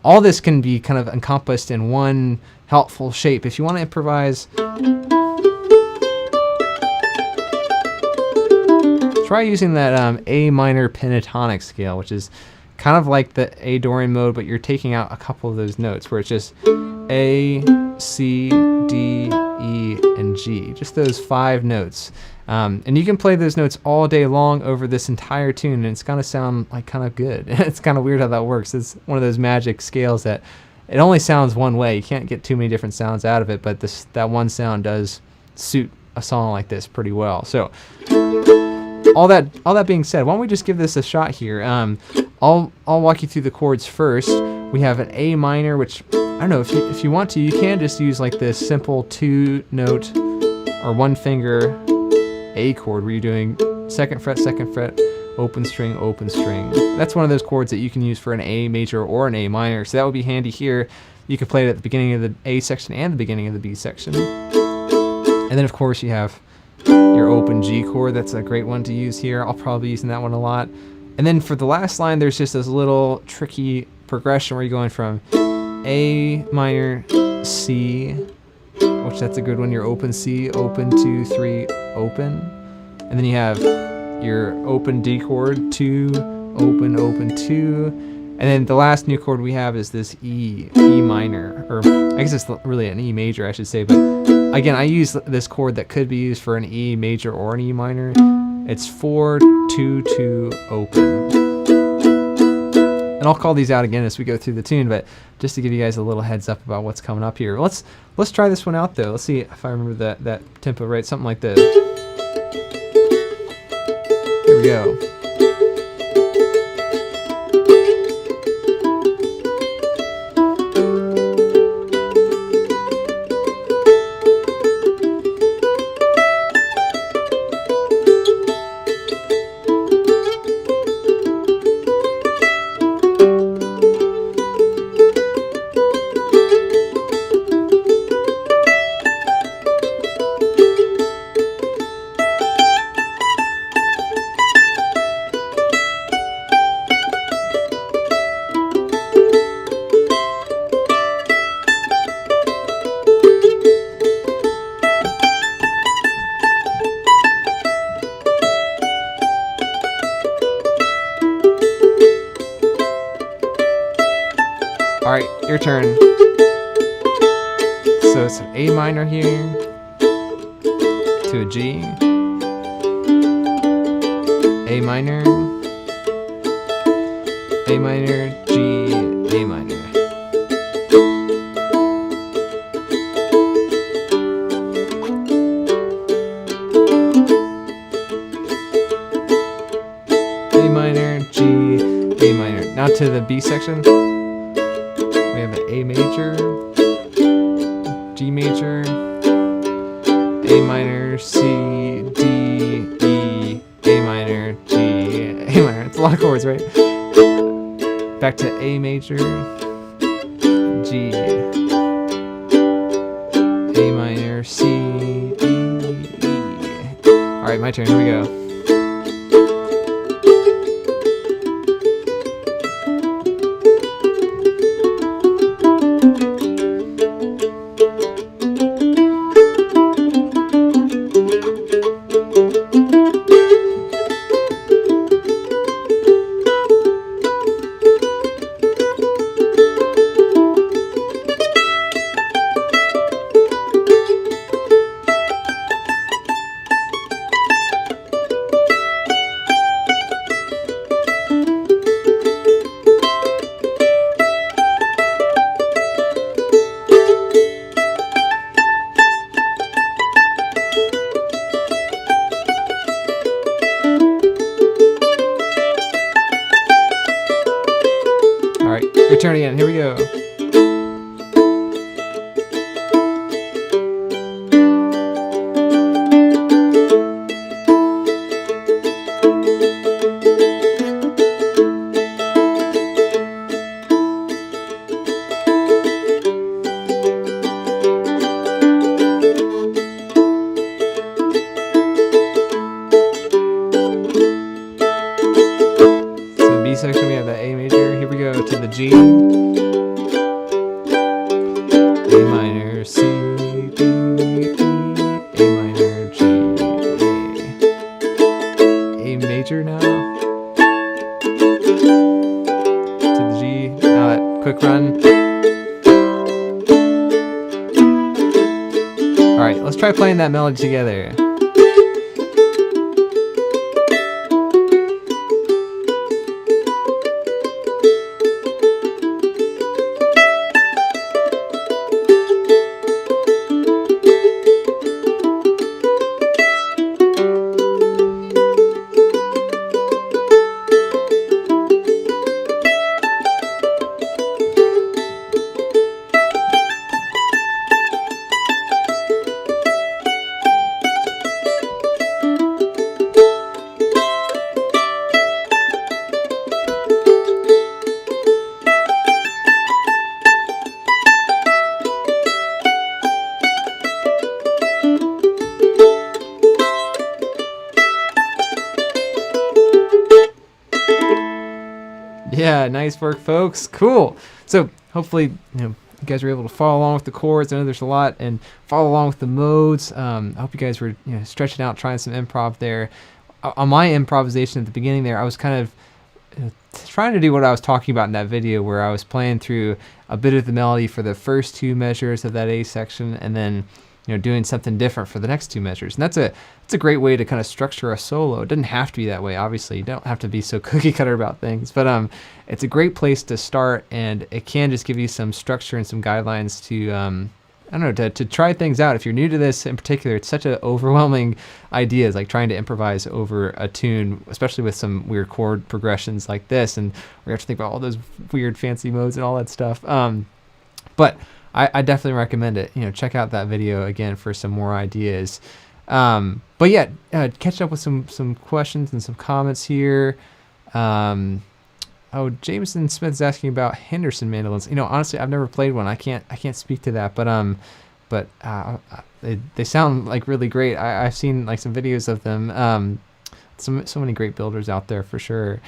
all this can be kind of encompassed in one helpful shape. If you want to improvise, try using that A minor pentatonic scale, which is kind of like the A Dorian mode, but you're taking out a couple of those notes where it's just A, C, D, E, and G. Just those 5 notes. And you can play those notes all day long over this entire tune, and it's going to sound like kind of good. It's kind of weird how that works. It's one of those magic scales that it only sounds one way. You can't get too many different sounds out of it, but that one sound does suit a song like this pretty well. So all that being said, why don't we just give this a shot here? I'll walk you through the chords first. We have an A minor, which I don't know, if you want to, you can just use like this simple 2-note or 1-finger A chord where you're doing 2nd fret, open string, open string. That's one of those chords that you can use for an A major or an A minor, so that would be handy here. You can play it at the beginning of the A section and the beginning of the B section. And then of course you have your open G chord. That's a great one to use here. I'll probably be using that one a lot. And then for the last line, there's just this little tricky progression where you're going from A minor, C, which that's a good one. Your open C, open 2, 3, open. And then you have your open D chord, 2, open, open 2. And then the last new chord we have is this E minor, or I guess it's really an E major, I should say. But again, I use this chord that could be used for an E major or an E minor. It's 4, 2, 2, open. And I'll call these out again as we go through the tune, but just to give you guys a little heads up about what's coming up here. Let's try this one out though. Let's see if I remember that tempo right. Something like this. Here we go. Alright, your turn. So it's an A minor here to a G, A minor, G, A minor. now to the B section. We have the A major, G major, A minor, C, D, E, A minor, G, A minor. It's a lot of chords, right? Back to A major, G, A minor, C, D, E. All right, my turn. Here we go. Turn again. Here we go. So B section we have the A major. Here we go to the G. A minor, C, D, E, A minor, G, A major now, to the G, now that quick run. Alright, let's try playing that melody together. Yeah, nice work, folks. Cool. So hopefully, you guys were able to follow along with the chords. I know there's a lot, and follow along with the modes. I hope you guys were stretching out, trying some improv there. On my improvisation at the beginning there, I was kind of trying to do what I was talking about in that video, where I was playing through a bit of the melody for the first two measures of that A section, and then doing something different for the next two measures. And that's a great way to kind of structure a solo. It doesn't have to be that way, obviously. You don't have to be so cookie cutter about things, but it's a great place to start, and it can just give you some structure and some guidelines to I don't know, to try things out. If you're new to this in particular, it's such an overwhelming idea. It's like trying to improvise over a tune, especially with some weird chord progressions like this, and we have to think about all those weird fancy modes and all that stuff. But I definitely recommend it. Check out that video again for some more ideas. But yeah, catch up with some questions and some comments here. Oh, Jameson Smith is asking about Henderson mandolins. Honestly, I've never played one. I can't speak to that. But they sound like really great. I've seen like some videos of them. So many great builders out there for sure.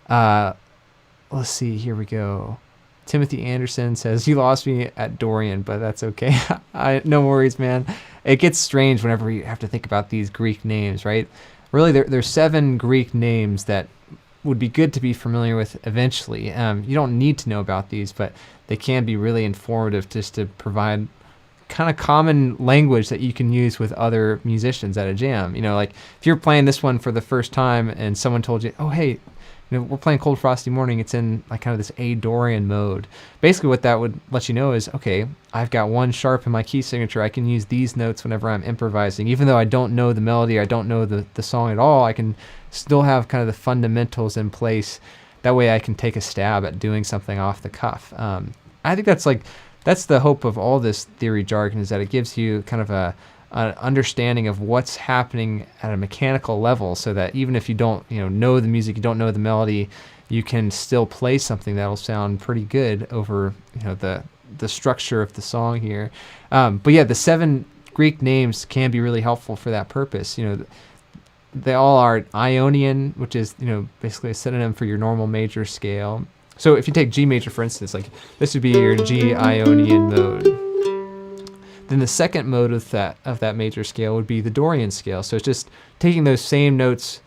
Let's see. Here we go. Timothy Anderson says, "You lost me at Dorian, but that's okay." No worries, man. It gets strange whenever you have to think about these Greek names, right? Really, there's 7 Greek names that would be good to be familiar with eventually. You don't need to know about these, but they can be really informative just to provide kind of common language that you can use with other musicians at a jam. Like if you're playing this one for the first time and someone told you, "Oh, hey, we're playing Cold Frosty Morning. It's in like kind of this A Dorian mode." Basically what that would let you know is, okay, I've got 1 sharp in my key signature. I can use these notes whenever I'm improvising. Even though I don't know the melody, I don't know the song at all, I can still have kind of the fundamentals in place that way I can take a stab at doing something off the cuff. I think that's the hope of all this theory jargon, is that it gives you kind of an understanding of what's happening at a mechanical level, so that even if you don't know the music, you don't know the melody, you can still play something that'll sound pretty good over the structure of the song here. But yeah, the 7 Greek names can be really helpful for that purpose. They all are Ionian, which is basically a synonym for your normal major scale. So if you take G major, for instance, like this would be your G Ionian mode. Then the second mode of that major scale would be the Dorian scale. So it's just taking those same notes,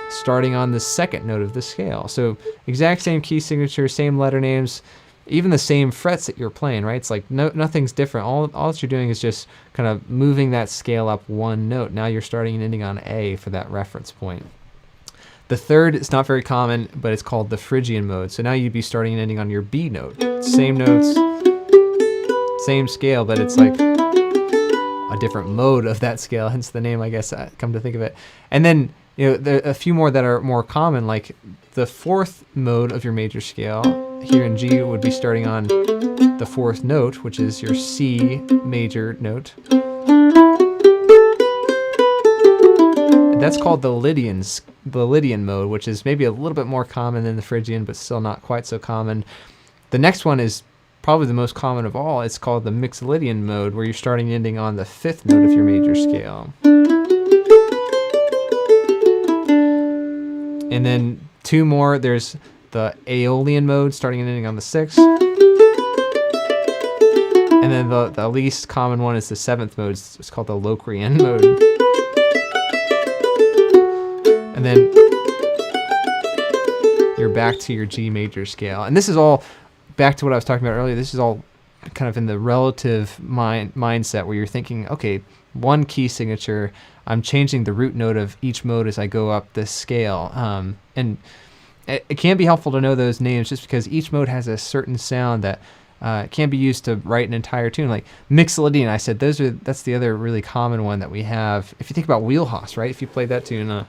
starting on the second note of the scale. So exact same key signature, same letter names, even the same frets that you're playing, right? It's like nothing's different. All that you're doing is just kind of moving that scale up one note. Now you're starting and ending on A for that reference point. The third is not very common, but it's called the Phrygian mode. So now you'd be starting and ending on your B note. Same notes, same scale, but it's like a different mode of that scale, hence the name, I guess, come to think of it. And then there are a few more that are more common, like the fourth mode of your major scale here in G would be starting on the fourth note, which is your C major note. And that's called the Lydian mode, which is maybe a little bit more common than the Phrygian, but still not quite so common. The next one is probably the most common of all. It's called the Mixolydian mode, where you're starting and ending on the fifth note of your major scale. And then 2 more, there's the Aeolian mode, starting and ending on the 6th. And then the least common one is the 7th mode. It's called the Locrian mode. And then you're back to your G major scale. And this is all, back to what I was talking about earlier, this is all kind of in the relative mindset, where you're thinking, okay, one key signature, I'm changing the root note of each mode as I go up this scale. And it can be helpful to know those names, just because each mode has a certain sound that can be used to write an entire tune. Like Mixolydian, I said, that's the other really common one that we have. If you think about Wheelhouse, right? If you played that tune,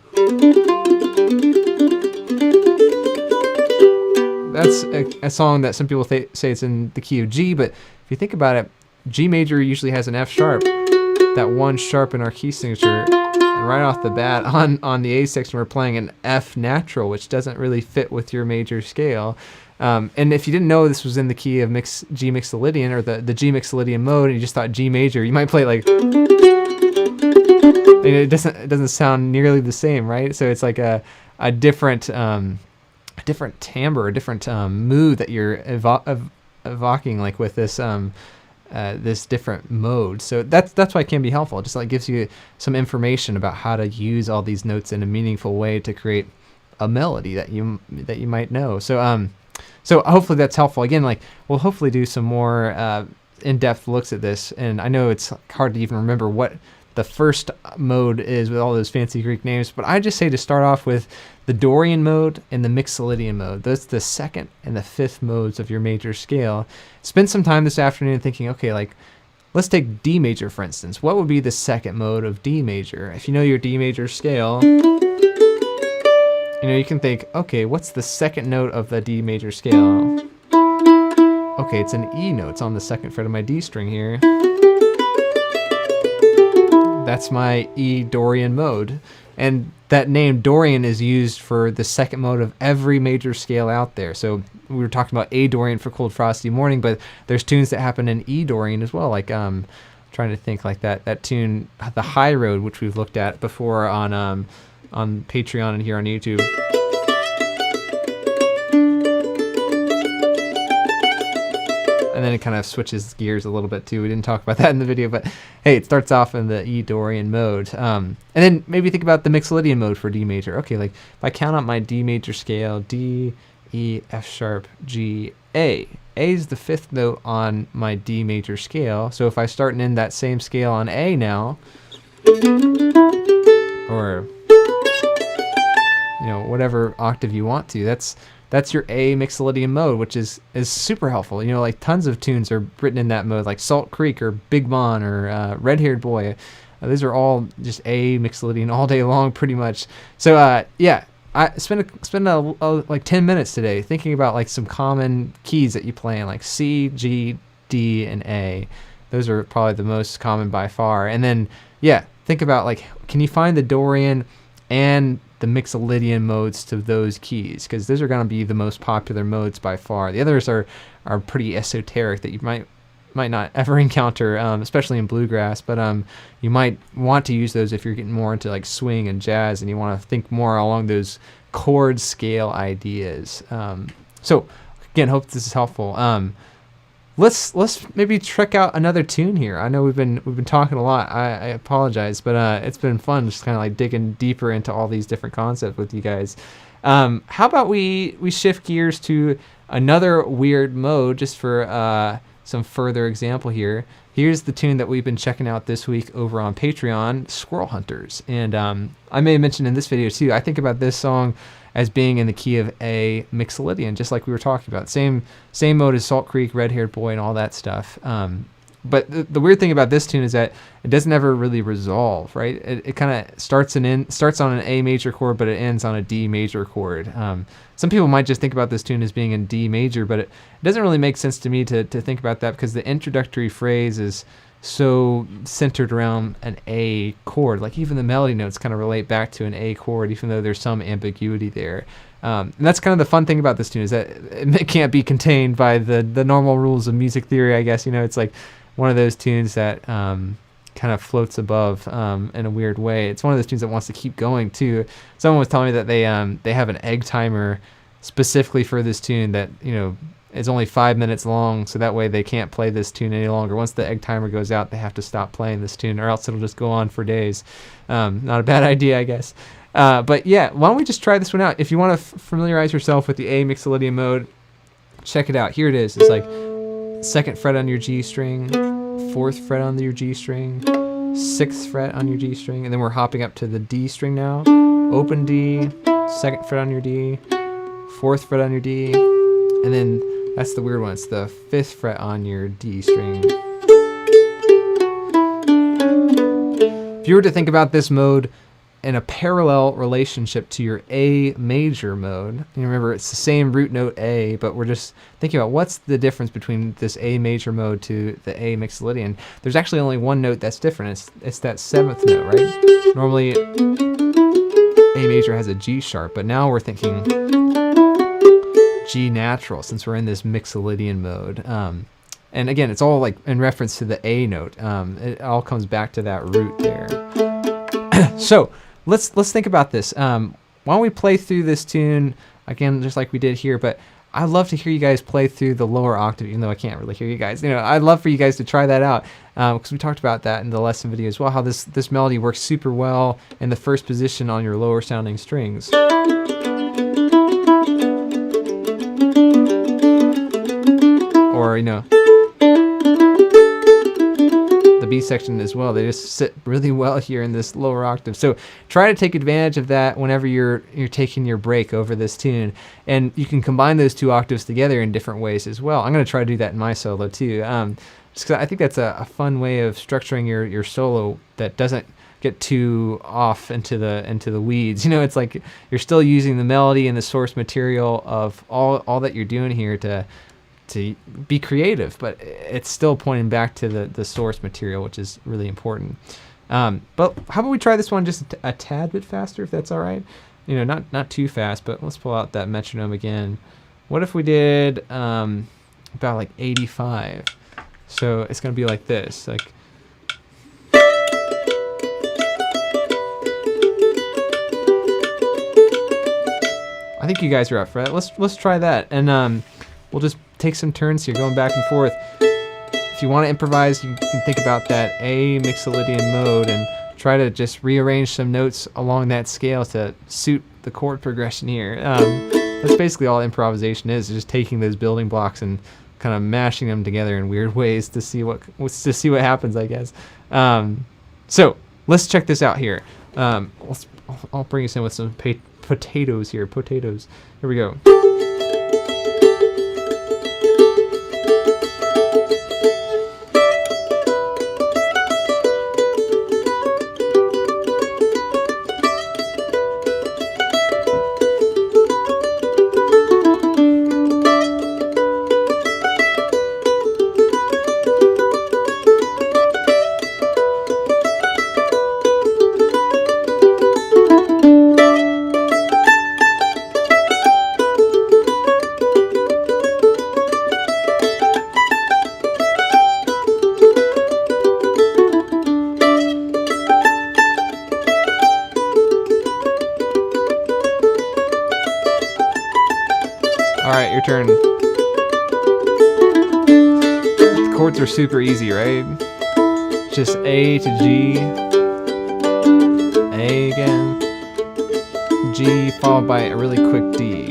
that's a song that some people say it's in the key of G, but if you think about it, G major usually has an F sharp, that one sharp in our key signature, and right off the bat on the A section we're playing an F natural, which doesn't really fit with your major scale. And if you didn't know this was in the key of G Mixolydian, or the G Mixolydian mode, and you just thought G major, you might play like, it doesn't sound nearly the same, right? So it's like a different timbre, a different mood that you're evoking, like with this this different mode. So that's why it can be helpful. It just like gives you some information about how to use all these notes in a meaningful way to create a melody that you might know. So so hopefully that's helpful. Again, like we'll hopefully do some more in-depth looks at this, and I know it's hard to even remember what the first mode is with all those fancy Greek names, but I just say to start off with the Dorian mode and the Mixolydian mode. Those are the second and the fifth modes of your major scale. Spend some time this afternoon thinking, okay, like let's take D major, for instance. What would be the second mode of D major? If you know your D major scale, you can think, okay, what's the second note of the D major scale? Okay, it's an E note. It's on the second fret of my D string here. That's my E Dorian mode. And that name Dorian is used for the second mode of every major scale out there. So we were talking about A Dorian for Cold Frosty Morning, but there's tunes that happen in E Dorian as well. Like trying to think like that tune, The High Road, which we've looked at before on Patreon and here on YouTube. And then it kind of switches gears a little bit too. We didn't talk about that in the video, but hey, it starts off in the E Dorian mode. And then maybe think about the Mixolydian mode for D major. Okay, like if I count out my D major scale, D, E, F sharp, G, A. A is the fifth note on my D major scale. So if I start and end that same scale on A now, or whatever octave you want to, that's your A Mixolydian mode, which is super helpful. Like tons of tunes are written in that mode, like Salt Creek or Big Mon or Red Haired Boy. These are all just A Mixolydian all day long, pretty much. So yeah, I spend like 10 minutes today thinking about like some common keys that you play in, like C, G, D, and A. Those are probably the most common by far. And then, yeah, think about like, can you find the Dorian and the Mixolydian modes to those keys? Because those are going to be the most popular modes by far. The others are pretty esoteric that you might not ever encounter, especially in bluegrass. But you might want to use those if you're getting more into like swing and jazz, and you want to think more along those chord scale ideas. So again, hope this is helpful. Let's maybe check out another tune here. I know we've been talking a lot. I apologize, but it's been fun just kind of like digging deeper into all these different concepts with you guys. How about we shift gears to another weird mode just for some further example here. Here's the tune that we've been checking out this week over on Patreon, Squirrel Hunters. And I may have mentioned in this video too, I think about this song as being in the key of A Mixolydian, just like we were talking about. Same mode as Salt Creek, Red Haired Boy, and all that stuff. But the weird thing about this tune is that it doesn't ever really resolve, right? It kind of starts on an A major chord, but it ends on a D major chord. Some people might just think about this tune as being in D major, but it doesn't really make sense to me to think about that, because the introductory phrase is so centered around an A chord. Like even the melody notes kind of relate back to an A chord, even though there's some ambiguity there. And that's kind of the fun thing about this tune, is that it can't be contained by the normal rules of music theory, I guess. It's like one of those tunes that kind of floats above in a weird way. It's one of those tunes that wants to keep going too. Someone was telling me that they have an egg timer specifically for this tune that is only 5 minutes long, so that way they can't play this tune any longer. Once the egg timer goes out, they have to stop playing this tune, or else it'll just go on for days. Not a bad idea, I guess. But yeah, why don't we just try this one out? If you want to familiarize yourself with the A Mixolydian mode, check it out. Here it is. It's like 2nd fret on your G string, 4th fret on your G string, 6th fret on your G string, and then we're hopping up to the D string now. Open D, 2nd fret on your D, 4th fret on your D, and then that's the weird one. It's the 5th fret on your D string. If you were to think about this mode in a parallel relationship to your A major mode, you remember it's the same root note A, but we're just thinking about what's the difference between this A major mode to the A Mixolydian. There's actually only one note that's different. It's that 7th note, right? Normally A major has a G sharp, but now we're thinking G natural, since we're in this Mixolydian mode. And again, it's all like in reference to the A note. It all comes back to that root there. So let's think about this. Why don't we play through this tune again, just like we did here? But I'd love to hear you guys play through the lower octave, even though I can't really hear you guys. I'd love for you guys to try that out, because we talked about that in the lesson video as well, how this melody works super well in the first position on your lower sounding strings. Or, the B section as well. They just sit really well here in this lower octave. So try to take advantage of that whenever you're taking your break over this tune. And you can combine those two octaves together in different ways as well. I'm going to try to do that in my solo too. Just 'cause I think that's a fun way of structuring your solo that doesn't get too off into the weeds. It's like you're still using the melody and the source material of all that you're doing here to be creative, but it's still pointing back to the source material, which is really important. But how about we try this one just a tad bit faster, if that's all right? Not too fast, but let's pull out that metronome again. What if we did about like 85? So it's going to be like this, like. I think you guys are up for that. Let's try that, and we'll just take some turns here, going back and forth. If you want to improvise, you can think about that A Mixolydian mode and try to just rearrange some notes along that scale to suit the chord progression here. That's basically all improvisation is, just taking those building blocks and kind of mashing them together in weird ways to see what happens, I guess. So let's check this out here. I'll bring us in with some potatoes here. Potatoes. Here we go. All right, your turn. The chords are super easy, right? Just A to G, A again, G followed by a really quick D.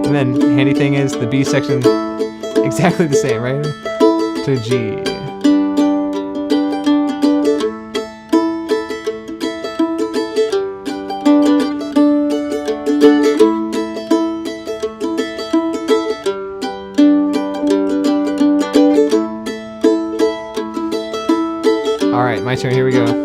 And then handy thing is the B section exactly the same, right? To G. All right, my turn. Here we go.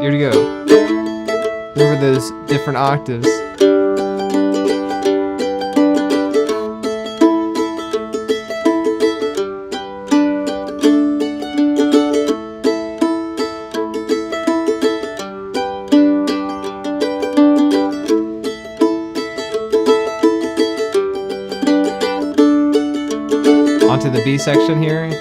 Here we go. Remember those different octaves. Onto the B section here.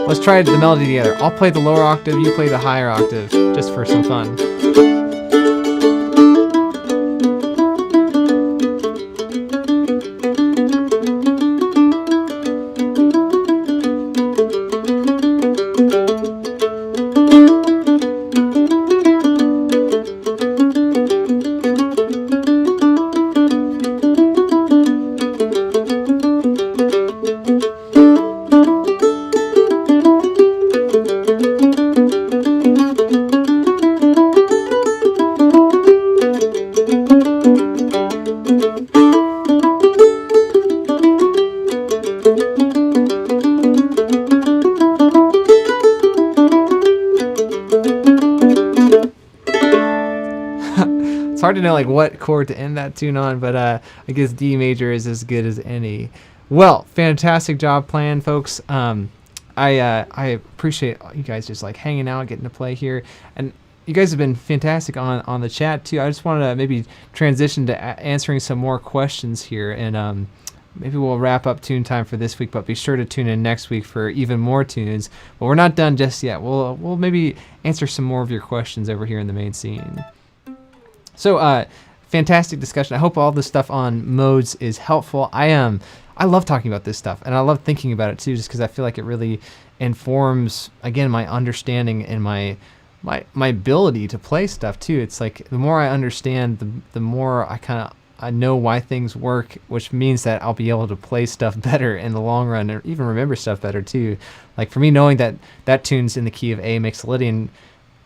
Let's try the melody together. I'll play the lower octave, you play the higher octave, just for some fun. It's hard to know like what chord to end that tune on, but I guess D major is as good as any. Well, fantastic job playing, folks. I appreciate you guys just like hanging out, getting to play here, and you guys have been fantastic on the chat too. I just wanted to maybe transition to answering some more questions here, and maybe we'll wrap up tune time for this week, but be sure to tune in next week for even more tunes. But we're not done just yet. We'll maybe answer some more of your questions over here in the main scene. So, fantastic discussion. I hope all this stuff on modes is helpful. I love talking about this stuff, and I love thinking about it too, just because I feel like it really informs, again, my understanding and my ability to play stuff too. It's like the more I understand, the more I know why things work, which means that I'll be able to play stuff better in the long run, or even remember stuff better too. Like for me, knowing that tune's in the key of A mixolydian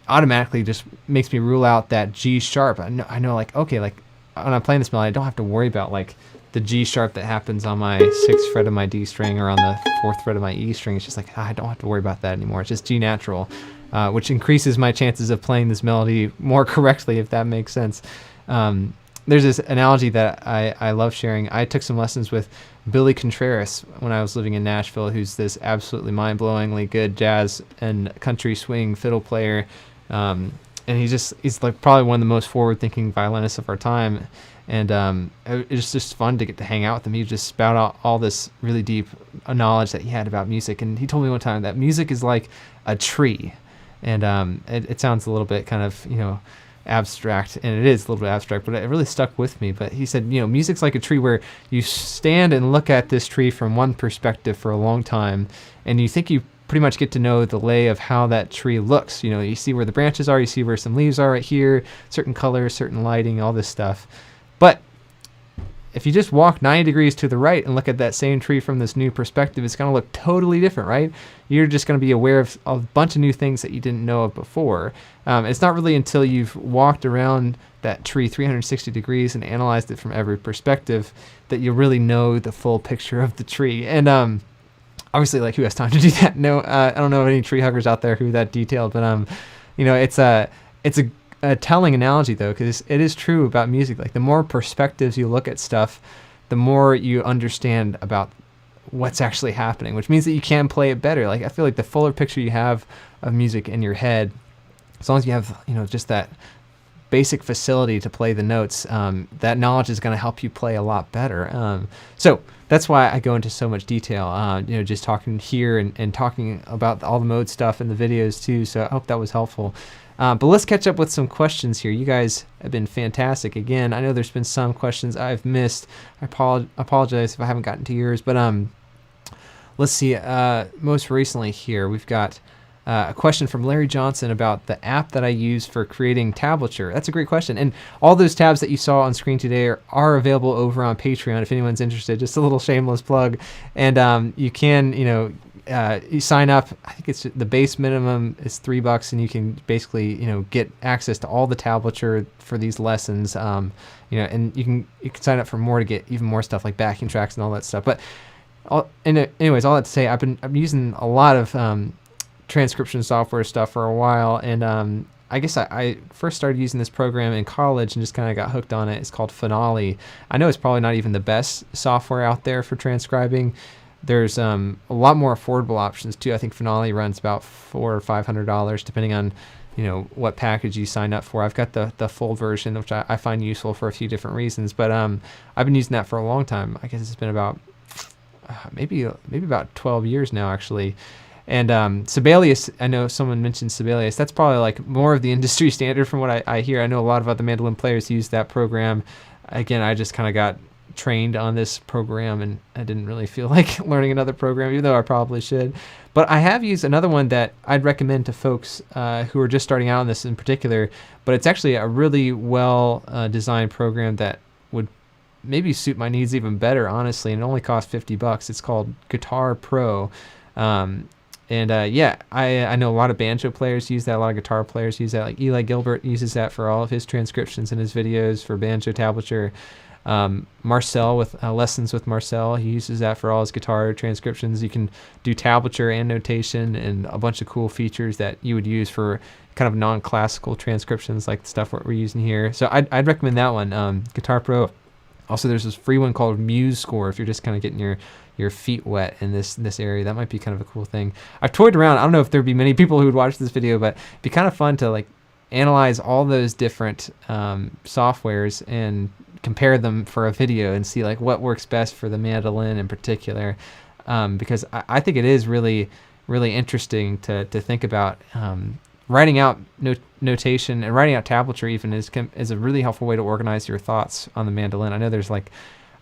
automatically just makes me rule out that G sharp. I know like, okay, like when I'm playing this melody, I don't have to worry about like the G sharp that happens on my 6th fret of my D string or on the 4th fret of my E string. It's just like, I don't have to worry about that anymore. It's just G natural, which increases my chances of playing this melody more correctly, if that makes sense. There's this analogy that I love sharing. I took some lessons with Billy Contreras when I was living in Nashville, who's this absolutely mind-blowingly good jazz and country swing fiddle player. And he's like probably one of the most forward-thinking violinists of our time. And it's just fun to get to hang out with him. He just spout out all this really deep knowledge that he had about music. And he told me one time that music is like a tree. And it sounds a little bit kind of, abstract, and it is a little bit abstract, but it really stuck with me. But he said, music's like a tree where you stand and look at this tree from one perspective for a long time, and you think you pretty much get to know the lay of how that tree looks. You know, you see where the branches are, you see where some leaves are right here, certain colors, certain lighting, all this stuff. But if you just walk 90 degrees to the right and look at that same tree from this new perspective, it's going to look totally different, right? You're just going to be aware of a bunch of new things that you didn't know of before. It's not really until you've walked around that tree 360 degrees and analyzed it from every perspective that you really know the full picture of the tree. And obviously, like, who has time to do that? No, I don't know of any tree huggers out there who are that detailed, but you know, it's a telling analogy though, because it is true about music. Like, the more perspectives you look at stuff, the more you understand about what's actually happening, which means that you can play it better. Like, I feel like the fuller picture you have of music in your head, as long as you have, you know, just that basic facility to play the notes, that knowledge is going to help you play a lot better. So that's why I go into so much detail, you know, just talking here and talking about all the mode stuff in the videos too. So I hope that was helpful. But let's catch up with some questions here. You guys have been fantastic. Again, I know there's been some questions I've missed. I apologize if I haven't gotten to yours, but let's see. Most recently here, we've got a question from Larry Johnson about the app that I use for creating tablature. That's a great question. And all those tabs that you saw on screen today are available over on Patreon if anyone's interested. Just a little shameless plug. And you can, you know, you sign up. I think it's the base minimum is $3, and you can basically, you know, get access to all the tablature for these lessons. You know, and you can sign up for more to get even more stuff like backing tracks and all that stuff. But anyways, all that to say, I'm using a lot of transcription software stuff for a while, and I guess I first started using this program in college and just kind of got hooked on it. It's called Finale. I know it's probably not even the best software out there for transcribing. There's a lot more affordable options too. I think Finale runs about $400 or $500 depending on, you know, what package you sign up for. I've got the full version, which I find useful for a few different reasons. But I've been using that for a long time. I guess it's been about maybe about 12 years now, actually. And Sibelius, I know someone mentioned Sibelius. That's probably like more of the industry standard from what I hear. I know a lot of other mandolin players use that program. Again, I just kind of got trained on this program, and I didn't really feel like learning another program, even though I probably should. But I have used another one that I'd recommend to folks who are just starting out on this in particular. But it's actually a really well designed program that would maybe suit my needs even better, honestly. And it only costs $50. It's called Guitar Pro. Yeah, I know a lot of banjo players use that, a lot of guitar players use that. Like Eli Gilbert uses that for all of his transcriptions in his videos for banjo tablature. Marcel with Lessons with Marcel, he uses that for all his guitar transcriptions. You can do tablature and notation and a bunch of cool features that you would use for kind of non-classical transcriptions like the stuff what we're using here. So I'd recommend that one, Guitar Pro. Also, there's this free one called Muse Score if you're just kind of getting your feet wet in this area. That might be kind of a cool thing. I've toyed around. I don't know if there'd be many people who would watch this video, but it'd be kind of fun to like analyze all those different softwares and compare them for a video and see like what works best for the mandolin in particular, because I think it is really, really interesting to think about. Writing out notation and writing out tablature even is a really helpful way to organize your thoughts on the mandolin. I know there's like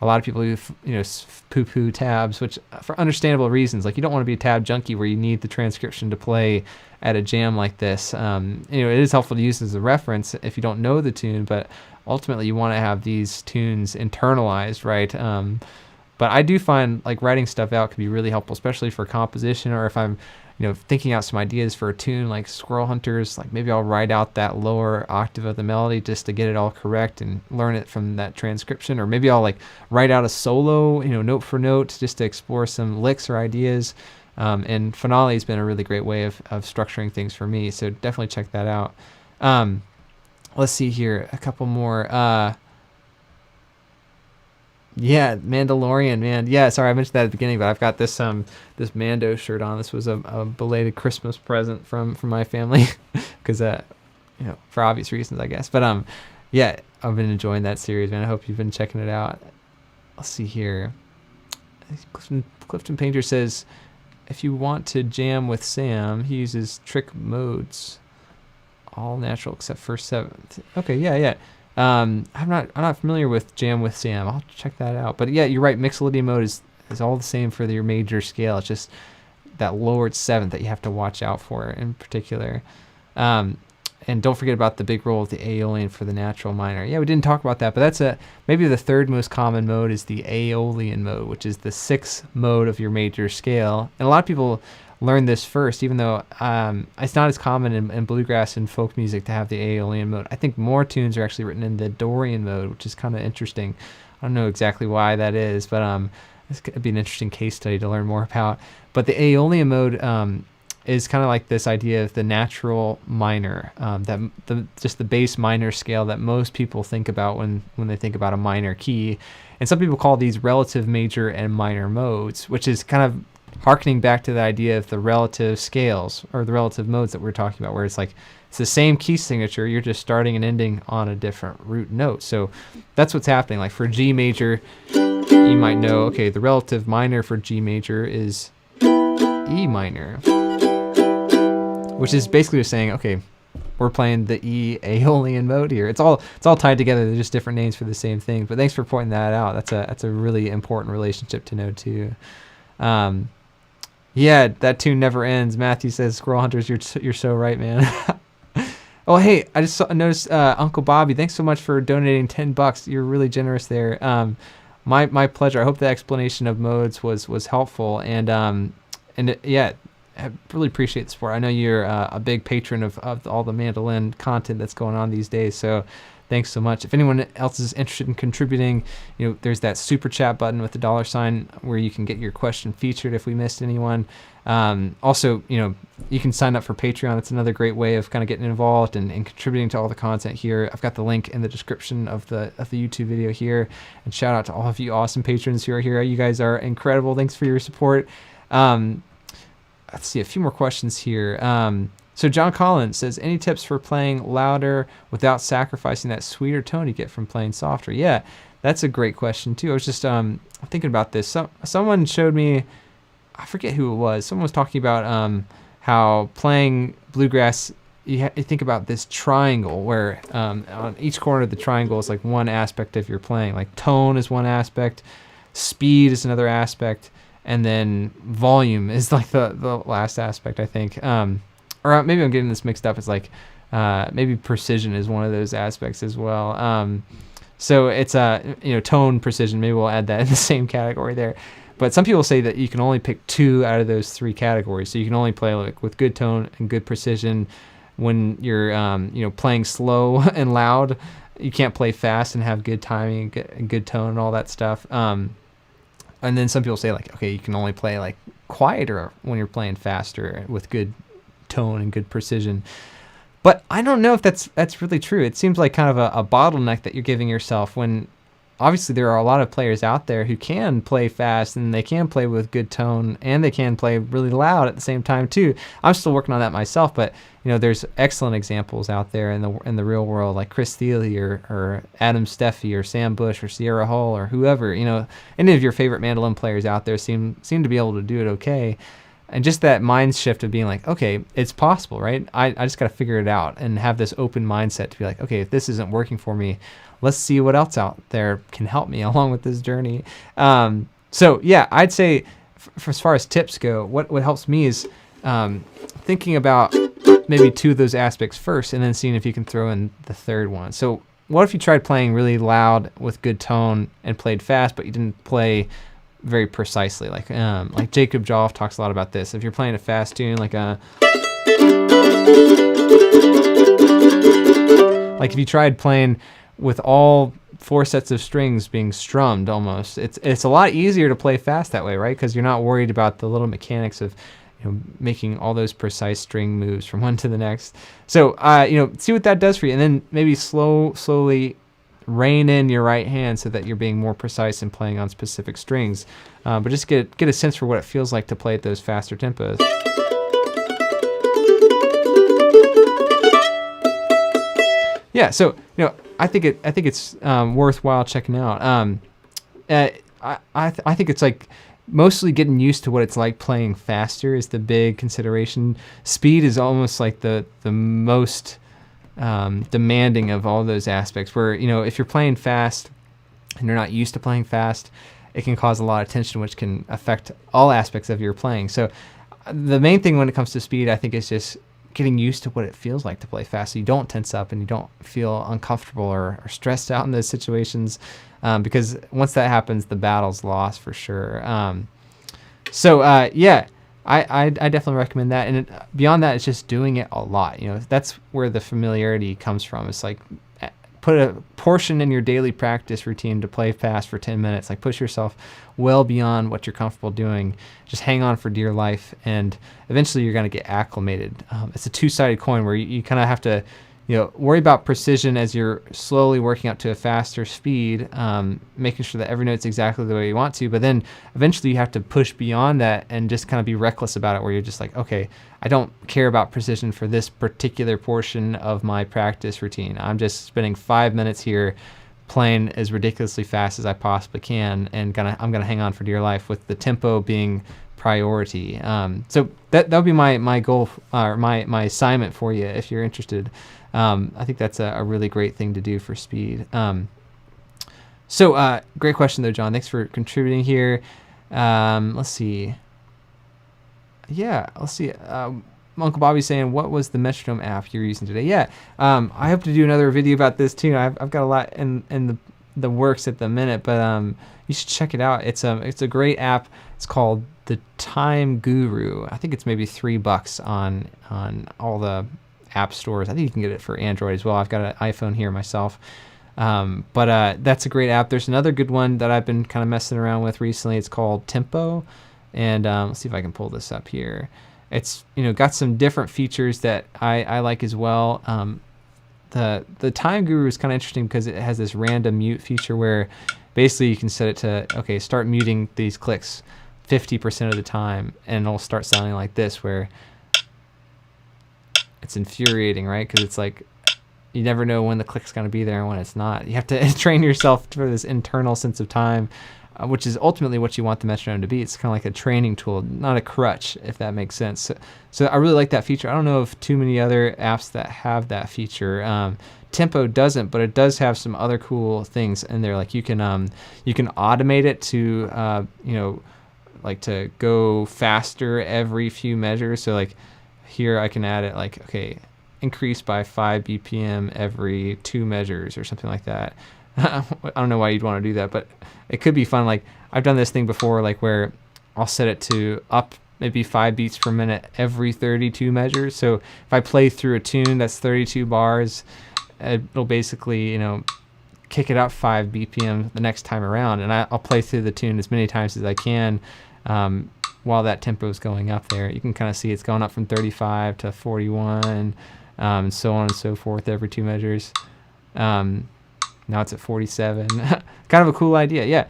a lot of people who poo-poo tabs, which for understandable reasons. Like, you don't want to be a tab junkie where you need the transcription to play at a jam like this. It is helpful to use as a reference if you don't know the tune, but ultimately you want to have these tunes internalized, right? But I do find like writing stuff out can be really helpful, especially for composition, or if I'm thinking out some ideas for a tune like Squirrel Hunters, like maybe I'll write out that lower octave of the melody just to get it all correct and learn it from that transcription. Or maybe I'll like write out a solo, note for note, just to explore some licks or ideas. And Finale has been a really great way of structuring things for me. So definitely check that out. Let's see here. A couple more. Yeah, Mandalorian, man. Yeah, sorry, I mentioned that at the beginning, but I've got this this Mando shirt on. This was a belated Christmas present from my family, because for obvious reasons, I guess. But yeah, I've been enjoying that series, man. I hope you've been checking it out. Let's see here. Clifton Painter says, if you want to jam with Sam, he uses trick modes, all natural except for 7th. Okay, yeah. I'm not familiar with Jam with Sam. I'll check that out. But yeah, you're right. Mixolydian mode is all the same for your major scale. It's just that lowered seventh that you have to watch out for in particular. And don't forget about the big role of the Aeolian for the natural minor. Yeah, we didn't talk about that, but that's maybe the third most common mode is the Aeolian mode, which is the sixth mode of your major scale. And a lot of people learn this first, even though it's not as common in bluegrass and folk music to have the Aeolian mode. I think more tunes are actually written in the Dorian mode, which is kind of interesting. I don't know exactly why that is, but this could be an interesting case study to learn more about. But the Aeolian mode is kind of like this idea of the natural minor, just the bass minor scale that most people think about when they think about a minor key. And some people call these relative major and minor modes, which is kind of harkening back to the idea of the relative scales or the relative modes that we're talking about, where it's like it's the same key signature, you're just starting and ending on a different root note. So that's what's happening. Like for G major, you might know, okay, the relative minor for G major is E minor, which is basically just saying, okay, we're playing the E Aeolian mode here. It's all tied together. They're just different names for the same thing. But thanks for pointing that out. That's a really important relationship to know too. Yeah, that tune never ends. Matthew says, "Squirrel Hunters, you're so right, man." Oh, hey, I just noticed Uncle Bobby. Thanks so much for donating $10. You're really generous there. My pleasure. I hope the explanation of modes was helpful, and yeah. I really appreciate the support. I know you're a big patron of all the mandolin content that's going on these days, so thanks so much. If anyone else is interested in contributing, there's that super chat button with the $sign where you can get your question featured if we missed anyone. Also, you can sign up for Patreon. It's another great way of kind of getting involved and contributing to all the content here. I've got the link in the description of the YouTube video here. And shout out to all of you awesome patrons who are here. You guys are incredible. Thanks for your support. Let's see, a few more questions here. So John Collins says, any tips for playing louder without sacrificing that sweeter tone you get from playing softer? Yeah, that's a great question too. I was just thinking about this. Someone showed me, I forget who it was. Someone was talking about how playing bluegrass, you think about this triangle where on each corner of the triangle is like one aspect of your playing. Like tone is one aspect, speed is another aspect, and then volume is like the last aspect, I think. Or maybe I'm getting this mixed up. It's like maybe precision is one of those aspects as well. So it's tone, precision. Maybe we'll add that in the same category there. But some people say that you can only pick two out of those three categories. So you can only play like with good tone and good precision. When you're playing slow and loud, you can't play fast and have good timing and good tone and all that stuff. And then some people say like, okay, you can only play like quieter when you're playing faster with good tone and good precision. But I don't know if that's really true. It seems like kind of a bottleneck that you're giving yourself when obviously there are a lot of players out there who can play fast and they can play with good tone and they can play really loud at the same time too. I'm still working on that myself, but there's excellent examples out there in the real world, like Chris Thiele or Adam Steffi or Sam Bush or Sierra Hull or whoever. Any of your favorite mandolin players out there seem to be able to do it okay. And just that mind shift of being like, okay, it's possible, right? I just got to figure it out and have this open mindset to be like, okay, if this isn't working for me, let's see what else out there can help me along with this journey. So yeah, I'd say as far as tips go, what helps me is thinking about maybe two of those aspects first and then seeing if you can throw in the third one. So what if you tried playing really loud with good tone and played fast, but you didn't play very precisely? Like Jacob Joff talks a lot about this. If you're playing a fast tune, like if you tried playing with all four sets of strings being strummed almost, it's a lot easier to play fast that way, right? Because you're not worried about the little mechanics of making all those precise string moves from one to the next. So see what that does for you, and then maybe slowly rein in your right hand so that you're being more precise in playing on specific strings. But just get a sense for what it feels like to play at those faster tempos. Yeah, so I think it's worthwhile checking out. I think it's like mostly getting used to what it's like playing faster is the big consideration. Speed is almost like the most demanding of all those aspects, where if you're playing fast and you're not used to playing fast, it can cause a lot of tension, which can affect all aspects of your playing. So the main thing when it comes to speed, I think, is just getting used to what it feels like to play fast, so you don't tense up and you don't feel uncomfortable or stressed out in those situations, because once that happens, the battle's lost for sure. Yeah, I definitely recommend that. And beyond that, it's just doing it a lot. That's where the familiarity comes from. It's like, put a portion in your daily practice routine to play fast for 10 minutes. Like, push yourself well beyond what you're comfortable doing. Just hang on for dear life, and eventually you're going to get acclimated. It's a two-sided coin where you kind of have to, worry about precision as you're slowly working up to a faster speed, making sure that every note's exactly the way you want to. But then eventually you have to push beyond that and just kind of be reckless about it, where you're just like, okay, I don't care about precision for this particular portion of my practice routine. I'm just spending 5 minutes here playing as ridiculously fast as I possibly can, and I'm gonna hang on for dear life, with the tempo being priority. So that would be my goal, or my assignment for you if you're interested. I think that's a really great thing to do for speed. Great question though, John. Thanks for contributing here. Let's see. Yeah, let's see. Uncle Bobby's saying, what was the metronome app you're using today? Yeah, I hope to do another video about this too. I've got a lot in the works at the minute, but you should check it out. It's a great app. It's called the Time Guru. I think it's maybe $3 on all the app stores. I think you can get it for Android as well. I've got an iPhone here myself. But that's a great app. There's another good one that I've been kind of messing around with recently. It's called Tempo. And let's see if I can pull this up here. It's got some different features that I like as well. The Time Guru is kind of interesting because it has this random mute feature where basically you can set it to, okay, start muting these clicks 50% of the time, and it'll start sounding like this, where it's infuriating, right? Because it's like, you never know when the click's going to be there and when it's not. You have to train yourself for this internal sense of time, which is ultimately what you want the metronome to be. It's kind of like a training tool, not a crutch, if that makes sense. So I really like that feature. I don't know of too many other apps that have that feature. Tempo doesn't, but it does have some other cool things in there. Like you can automate it to like to go faster every few measures. So like here I can add it like, okay, increase by 5 BPM every 2 measures or something like that. I don't know why you'd want to do that, but it could be fun. Like I've done this thing before, like where I'll set it to up maybe 5 beats per minute every 32 measures. So if I play through a tune that's 32 bars, it'll basically, kick it up 5 BPM the next time around, and I'll play through the tune as many times as I can while that tempo is going up there. You can kind of see it's going up from 35 to 41, and so on and so forth every 2 measures. Now it's at 47. Kind of a cool idea, yeah.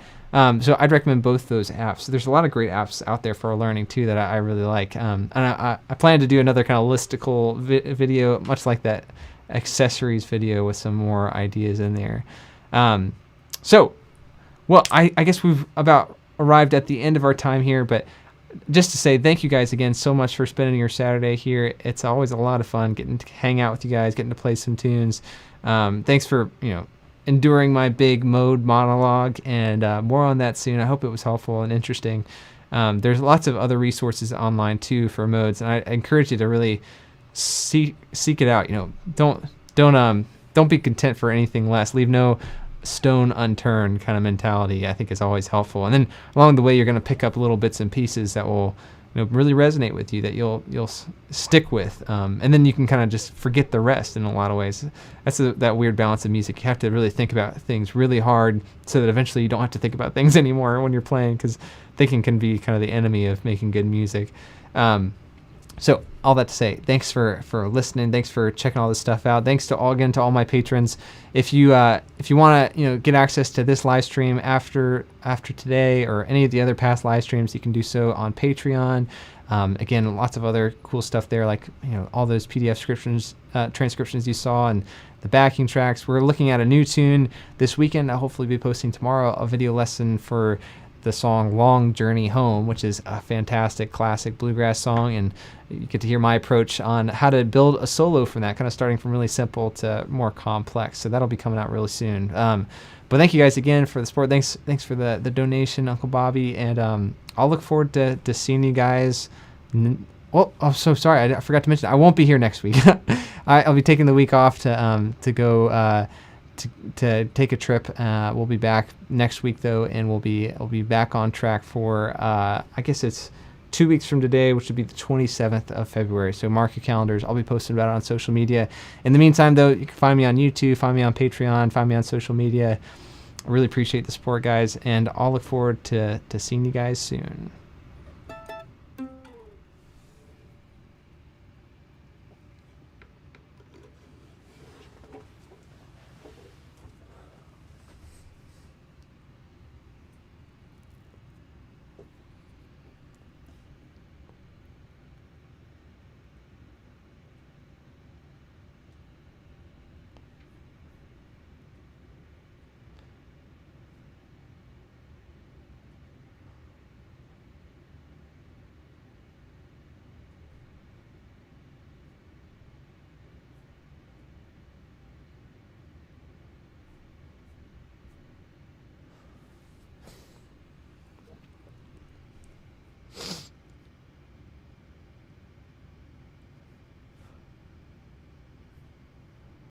So I'd recommend both those apps. There's a lot of great apps out there for learning too that I really like. And I plan to do another kind of listicle video, much like that accessories video, with some more ideas in there. Well, I guess we've about arrived at the end of our time here, but just to say thank you guys again so much for spending your Saturday here. It's always a lot of fun getting to hang out with you guys, getting to play some tunes. Thanks for, enduring my big mode monologue, and more on that soon. I hope it was helpful and interesting. There's lots of other resources online too for modes, and I encourage you to really seek it out. Don't be content for anything less. Leave no stone unturned kind of mentality, I think, is always helpful. And then along the way, you're going to pick up little bits and pieces that will really resonate with you, that you'll stick with, and then you can kind of just forget the rest in a lot of ways. That's that weird balance of music. You have to really think about things really hard so that eventually you don't have to think about things anymore when you're playing, because thinking can be kind of the enemy of making good music. So all that to say, thanks for listening. Thanks for checking all this stuff out. Thanks to all my patrons. If you want to get access to this live stream after today, or any of the other past live streams, you can do so on Patreon. Again, lots of other cool stuff there, like all those PDF transcriptions you saw, and the backing tracks. We're looking at a new tune this weekend. I'll hopefully be posting tomorrow a video lesson for the song Long Journey Home, which is a fantastic classic bluegrass song, and you get to hear my approach on how to build a solo from that, kind of starting from really simple to more complex. So that'll be coming out really soon. But thank you guys again for the support. Thanks for the donation, Uncle Bobby, and I'll look forward to seeing you guys Well, I'm so sorry. I forgot to mention I won't be here next week. I'll be taking the week off to go to take a trip. We'll be back next week though, and we'll be back on track for I guess it's 2 weeks from today, which would be the 27th of February. So mark your calendars. I'll be posting about it on social media. In the meantime, though, you can find me on YouTube, find me on Patreon, find me on social media. I really appreciate the support, guys, and I'll look forward to seeing you guys soon.